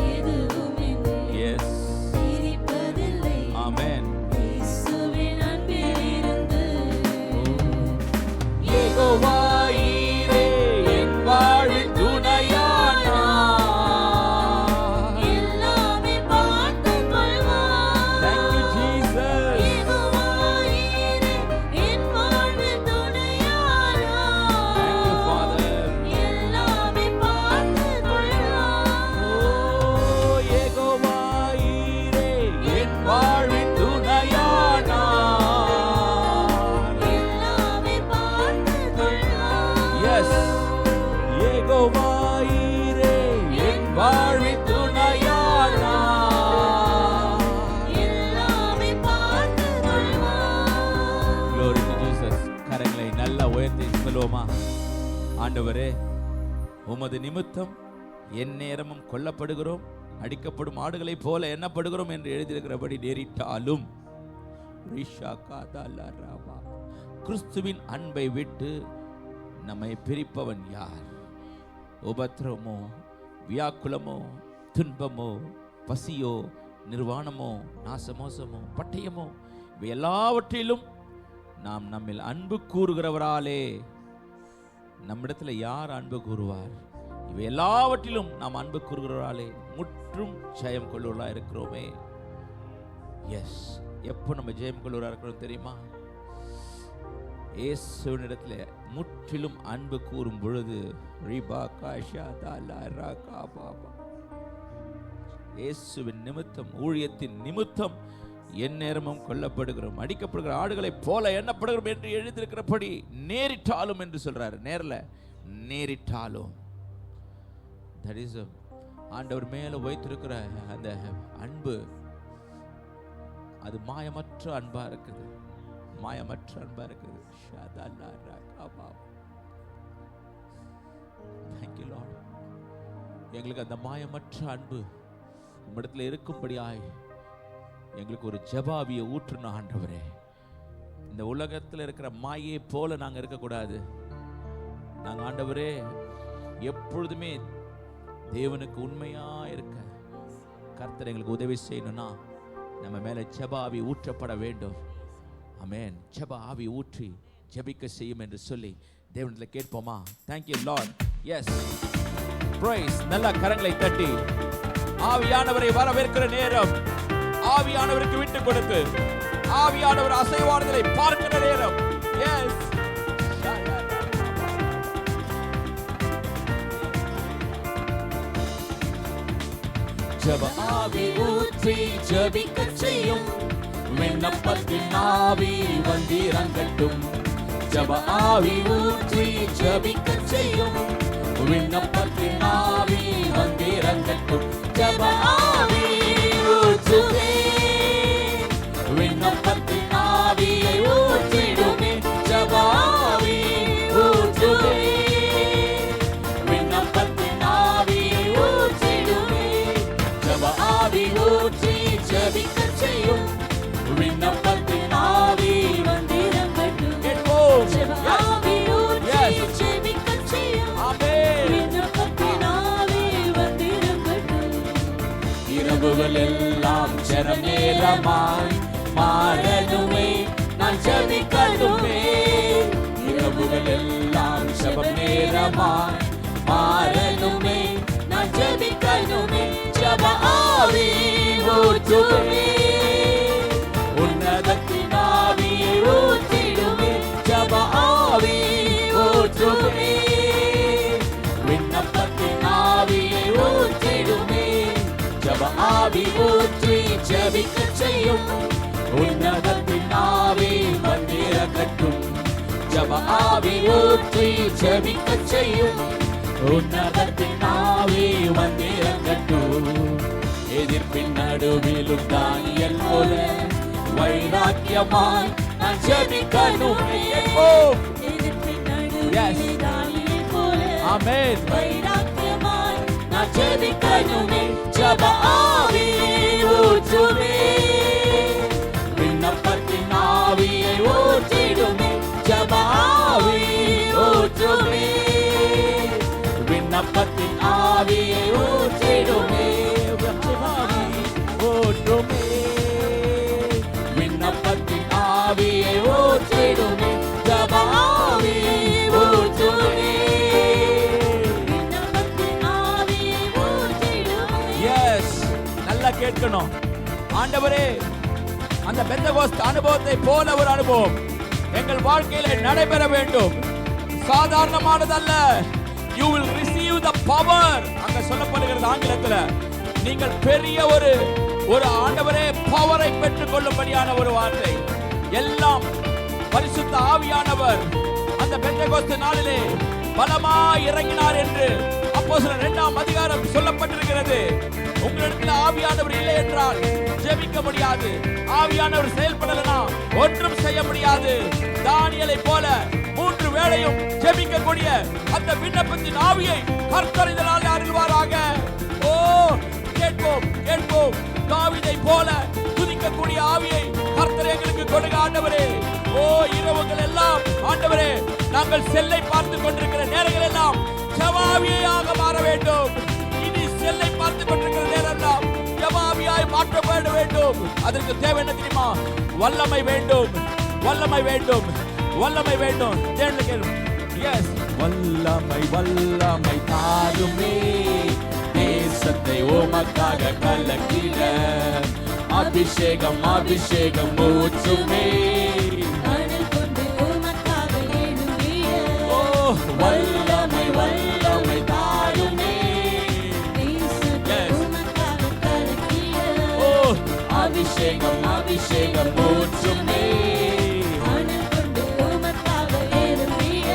எதுவும் என்னை Yes. பிரிப்பதில்லை. Amen. இயேசுவின் அன்பில் இருந்து யெகோவா ஈரே என் வாழ்வின் துணையானார். எல்லாமே பார்த்துக் கொள்வார். Thank you Jesus. யெகோவா ஈரே என் வாழ்வின் துணையானார். Thank you Father. எல்லாமே பார்த்துக் கொள்வார். ஓ யெகோவா ஈரே என் வாழ்வின் துணையானார். எல்லாமே பார்த்துக் கொள்வார். Yes. யெகோவா ஈரே என் வாழ்வின் துணையானார். எல்லாமே பார்த்துக் கொள்வார். Glory to Jesus. கரங்களை நல்லா உயர்த்தி சொல்லுவோமா? ஆண்டவரே, உமது நிமித்தம் என் நேரமும் கொல்லப்படுகிறோம், அடிக்கப்படும் ஆடுகளைப் போல எண்ணப்படுகிறோம் என்று எழுதியிருக்கிறபடி நேரிட்டாலும் கிறிஸ்துவின் அன்பை விட்டு நம்மை பிரிப்பவன் யார்? உபத்திரமோ, வியாக்குலமோ, துன்பமோ, பசியோ, நிர்வாணமோ, நாசமோசமோ, பட்டயமோ, இவை எல்லாவற்றிலும் நாம் நம்மில் அன்பு கூறுகிறவராலே நம்மிடத்தில் யார் அன்பு கூறுவார்? இவை எல்லாவற்றிலும் நாம் அன்பு கூறுகிறவராலே முற்றும் ஜெயம் கொள்ளுவா இருக்கிறோமே. எஸ், எப்போ நம்ம ஜெயம் கொள்ளுவா இருக்கிறோம் தெரியுமா? இயேசுவினிடத்துல முற்றிலும் அன்பு கூறும் பொழுது இயேசுவின் நிமித்தம், ஊழியத்தின் நிமித்தம் என் நேரமும் கொல்லப்படுகிறோம், அடிக்கப்படுகிற ஆடுகளைப் போல எண்ணப்படுகிறோம் என்று எழுதியிருக்கிறபடி நேரிட்டாலும் என்று சொல்றாரு. நேரில் நேரிட்டாலும், தட் இஸ் ஆண்டவர் மேல வைத்திருக்கிற அந்த அன்பு, அது மாயமற்ற அன்பா இருக்குது, மாயமற்ற அன்பா இருக்குது. Thank you Lord. எங்களுக்கு அந்த மாயமற்ற அன்பு உம்மிடத்தில் இருக்கும்படியாய் எங்களுக்கு ஒரு ஜெபாவியை ஊற்றுன ஆண்டவரே. இந்த உலகத்தில் இருக்கிற மாயை போல நாங்க இருக்கக்கூடாது. நாங்க ஆண்டவரே எப்பொழுதுமே தேவனுக்கு உண்மையா இருக்க கர்த்தர் எங்களுக்கு உதவி செய்யணும்னா நம்ம மேல ஜெபாவி ஊற்றப்பட வேண்டும். ஆமென். ஜெப ஆவி ஊற்றி ஜெபிக்க செய்யும் என்று சொல்லி தேவனிடத்தில் கேட்போமா? Thank you Lord. Yes. Praise. நல்ல கரங்களை தட்டி ஆவியானவரை வரவேற்கிற நேரம், ஆவியானவருக்கு விட்டு கொடுத்து ஆவியானவர் அசைவாடுதலை பார்க்கிற நேரம். Yes. ஜெப ஆவி ஊற்றி ஜெபிக்கச் செய்யும், விண்ணப்பத்தின் ஆவி வந்திறங்கட்டும். ஜெப ஆவி ஊற்றி ஜெபிக்கச் செய்யும், விண்ணப்பத்தின் ஆவி வந்திறங்கட்டும். ஜெப ஆவி ஊற்றுமே, விண்ணப்பத்தின் ஆவியை ஊற்றிடுமே. ஜெப ஆவி ஊற்றுமே, விண்ணப்பத்தின் ஆவியை ஊற்றிடுமே. ஜெப ஆவி ஊற்றி ஜெபிக்கச் செய்யும், விண்ணப்பத்தின் ஆவி வந்திறங்கட்டும். கேட்போம். ஜெப ஆவி ஊற்றி Yes. ஜெபிக்கச் செய்யும். ஆமென். விண்ணப்பத்தின் ஆவி வந்திறங்கட்டும். இரவுகள் எல்லாம் ஜெப நேரமாய் மாறணுமே, நான் ஜெபிக்கணுமே. இரவுகள் எல்லாம் ஜெப நேரமாய் மாறணுமே, நான் ஜெபிக்கணுமே. ஜெப ஆவி ஊற்றுமே, உன்னதத்தின் ஆவியை ஊற்றிடுமே. ஜெப ஆவி ஊற்றுமே, விண்ணப்பத்தின் ஆவியை ஊற்றிடுமே. ஜெப ஆவி ஊற்றி ஜெபிக்கச் செய்யும், உன்னதத்தின் ஆவி வந்திறங்கட்டும். ஜெப ஆவி ஊற்றி ஜெபிக்கச் செய்யும், உன்னதத்தின் ஆவி வந்திறங்கட்டும். எதிர்ப்பின் நடுவிலும் தானியேல் போல வைராக்கியமாய் நான் ஜெபிக்கணுமே. எதிர்ப்பின் நடுவில் Yes. தானியேல் போல ஆமென். வைராக்கியமாய் நான் ஜெபிக்கணுமே. ஜெப ஆவி ஊற்றி ஊற்றுமே விண்ணப்பத்தின் ஆவியை ஊற்றிடுமே ஜெப ஆவி ஊற்றுமே விண்ணப்பத்தின் ஆவியை ஊற்றிடுமே ஊற்றுமே விண்ணப்பத்தின் ஆவியை ஊற்றிடுமே ஜெப ஆவி ஊற்றுமே விண்ணப்பத்தின் ஆவியை ஊற்றிடுமே. எஸ், நல்லா கேட்கணும். ஆண்டவரே, அந்த பெந்தகோஸ்து அனுபவத்தை போல ஒரு அனுபவம் எங்கள் வாழ்க்கையில நடைபெற வேண்டும். சாதாரணமானதல்ல. You will receive the power. அங்க சொல்லப்படுகிறது ஆங்கிலத்துல, நீங்கள் பெரிய ஒரு ஆண்டவரே பவரை பெற்றுக் கொள்ளும்படியான ஒரு வார்த்தை. எல்லாம் பரிசுத்த ஆவியானவர் அந்த பெந்தகோஸ்து நாளிலே பலமாய் இறங்கினார் என்று அப்போஸ்தலர் 2ஆம் அதிகாரம் சொல்லப்பட்டிருக்கிறது. உங்களிடத்தில் ஆவியானவர் இல்லை என்றால் ஜெபிக்க முடியாது. ஆவியானவர் செயல்படலனா ஒன்றும் செய்ய முடியாது. தானியேலை போல 3 வேளையும் ஜெபிக்கக்கூடிய அந்த விண்ணப்பத்தின் ஆவியை கர்த்தர் இந்த நாளில் அருள்வாராக. ஓ, கேட்போம் கேட்போம். தாவீதை போல துதிக்கக்கூடிய ஆவியை கர்த்தர் எங்களுக்கு கொடுங்க ஆண்டவரே. ஓ, இரவுகள் எல்லாம் ஆண்டவரே நாங்கள் செல்லை பார்த்து கொண்டிருக்கிற நேரங்கள் எல்லாம் ஜெபாவியாக மாற வேண்டும். இனி செல்லை பார்த்து கொண்டிருக்கிற நேரம் எல்லாம் ஜெபாவியாய் மாற்றப்பட வேண்டும். அதற்கு தேவை என்ன தெரியுமா? வல்லமை வேண்டும், வல்லமை வேண்டும், வல்லமை வேண்டும். எஸ், வல்லமை வல்லமை தாருமே தேசத்தை உமக்காக கலக்கிட அபிஷேகம் அபிஷேகம் ஊற்றுமே அனல் கொண்டு உமக்காக எழும்பிட. ஓ வல்லமை வல்லமை தாருமே தேசத்தை உமக்காக கலக்கிட. ஓ அபிஷேகம் அபிஷேகம் ஊற்றுமே அனல் கொண்டு உமக்காக எழும்பிட.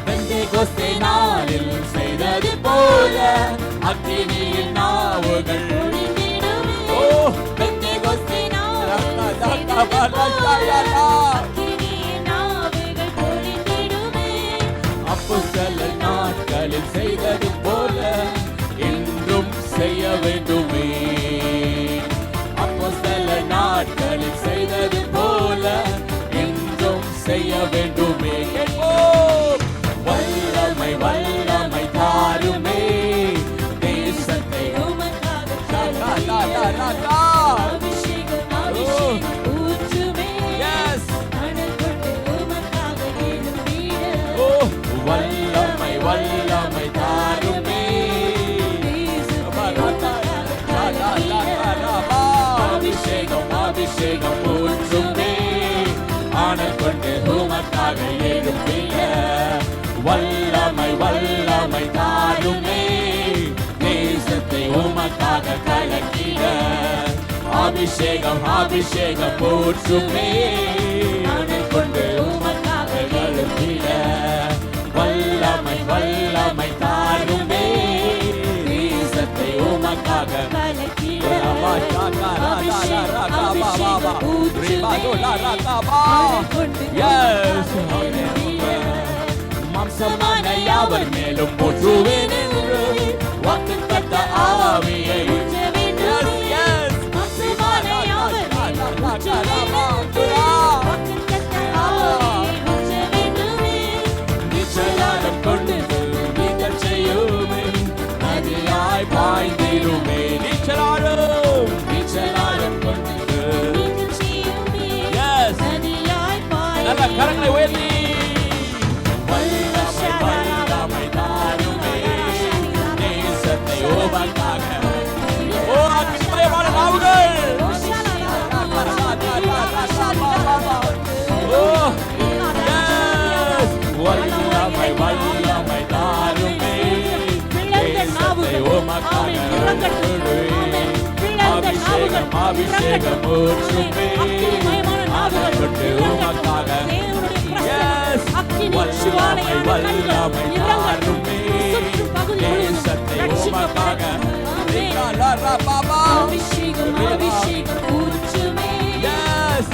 பெந்தெகோஸ்தே நாளில் செய்தது போல அக்கினியின் நாவுகள் பொழிந்திடுமே. ஓ பெந்தெகோஸ்தே அக்கினியின் ஆவிகள் பொழிந்திடுமே. அப்போஸ்தலர் நாட்களில் செய்தது போல இன்றும் செய்ய வேண்டுமே அப்போஸ்தலர் நாட்களில் செய்தது போல இன்றும் செய்ய வேண்டுமே கேட்போம் வல்லமை வல்லமை தாருமே தேசத்தை உமக்காக கலக்கிட. அபிஷேகம் அபிஷேகம் ஊற்றுமே. எஸ் அனல் கொண்டு உமக்காக எழும்பிட. ஓ வல்லமை வல்லமை தாருமே அபிஷேகம் அபிஷேகம் ஊற்றுமே ஆனல் கொண்டு உமக்காக எழும்பிய வல்லமை வல்லமை தாருமே தேசத்தை உமக்காக கலக்கிட அபிஷேகம் அபிஷேகம் ஊற்றுமே ஆனல் கொண்டு உமக்காக எழும்பிய வல்லமை வல்லமை தாருமே தேசத்தை உமக்காக கலக்கிட. மாம்சமான யாவர் மேலும் ஊற்றுவேன் என்று வாக்குத்தத்த ஆவியை நிச்சலாடம் கொண்டு நீங்கள் செய்யுமே நதியாய் பாய்ந்திடுமே நிச்சலாடும் நிச்சலாடம் கொண்டு எஸ் நல்ல கரங்களை உயர்த்தி வல்லமை வல்லமை தாருமே தேசத்தை உமக்காக ஓ அக்கினிமயமான நாவுகள் ஓ எஸ் வல்லமை வல்லமை தாருமே தேசத்தை உமக்காக அபிஷேகம் அபிஷேகம் ஊற்றுமே ஆனப்பட்டு உமக்காக எஸ் வல்லமை வல்லமை தாருமே தேசத்தை உமக்காக அபிஷேகம் அபிஷேகம் ஊற்றுமே. எஸ்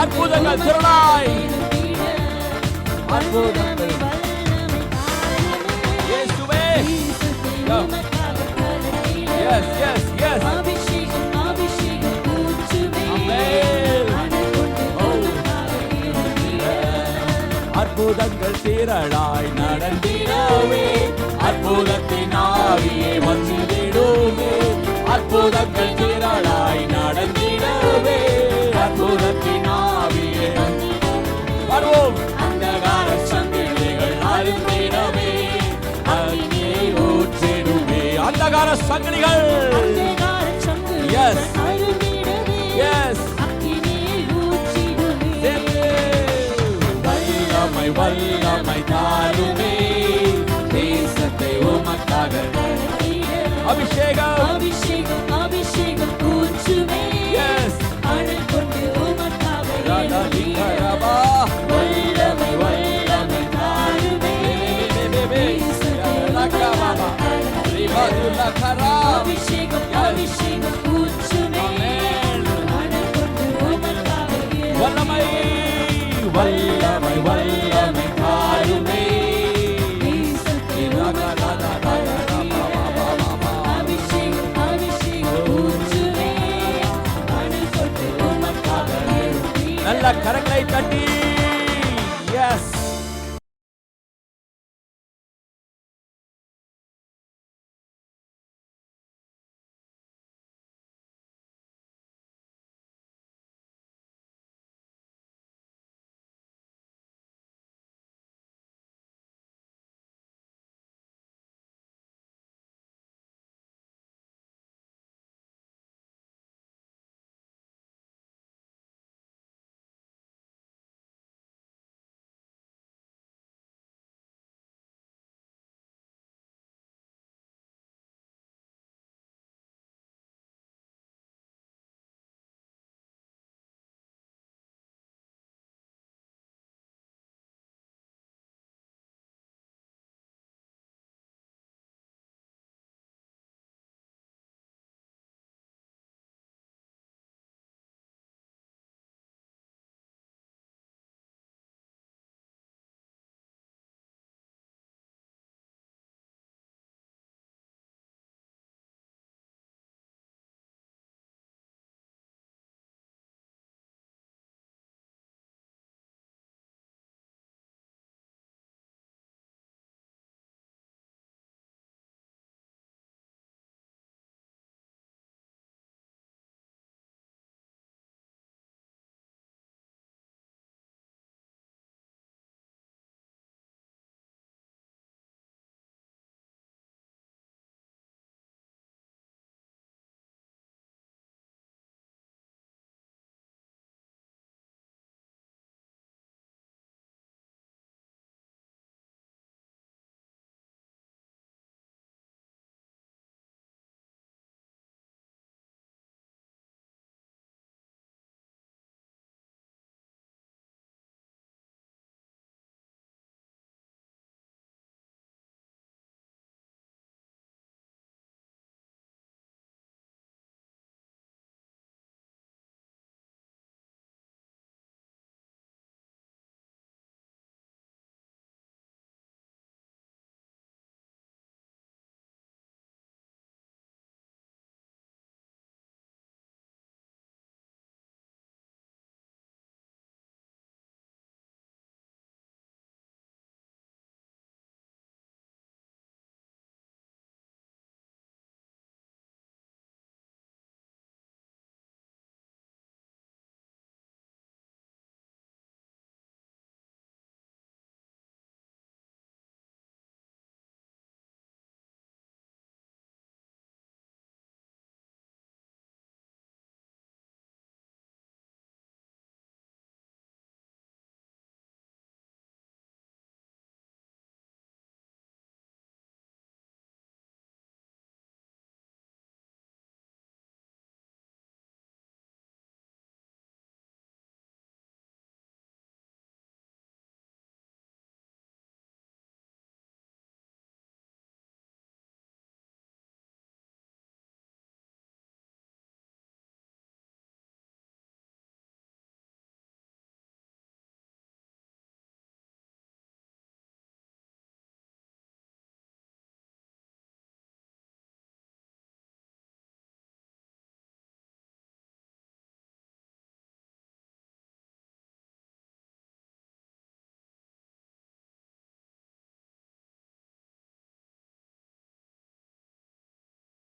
அற்புதங்கள் திரளாய் அற்புதங்கள் இயேசுவே எஸ் எஸ் எஸ் அபிஷேகம் அபிஷேகம் அற்புதங்கள் திரளாய் நடந்திடவே அற்புதத்தின் ஆவியே வந்திடுமே அற்புதங்கள் திரளாய் நடந்திடவே அற்புதத்தின் ஆவியே வருவோம் அந்தகார சங்கிலிகள் அருந்திடவே அக்னியை ஊற்றிடுமே அந்தகார சங்கிலிகள் Yes. Yes. வல்லமை வல்லமை தாருமே தேசத்தை உமக்காக அபிஷேகம் அபிஷேகம் அபிஷேகம் ஊற்றுமே Yes. அனல் கொண்டு உமக்காக ரதலிகரபா வல்லமை வல்லமை தாருமே தேசத்தை உமக்காக ரிபதுலகரா அபிஷேகம் அபிஷேகம் ஊற்றுமே அனல் கொண்டு உமக்காக வல்லமை வல்லமை வல்லமை தாருமே தேசத்தை அபிஷேகம் அபிஷேகம் ஊற்றுமே அனல் கொண்டு உமக்காக நல்ல கரங்களை தட்டி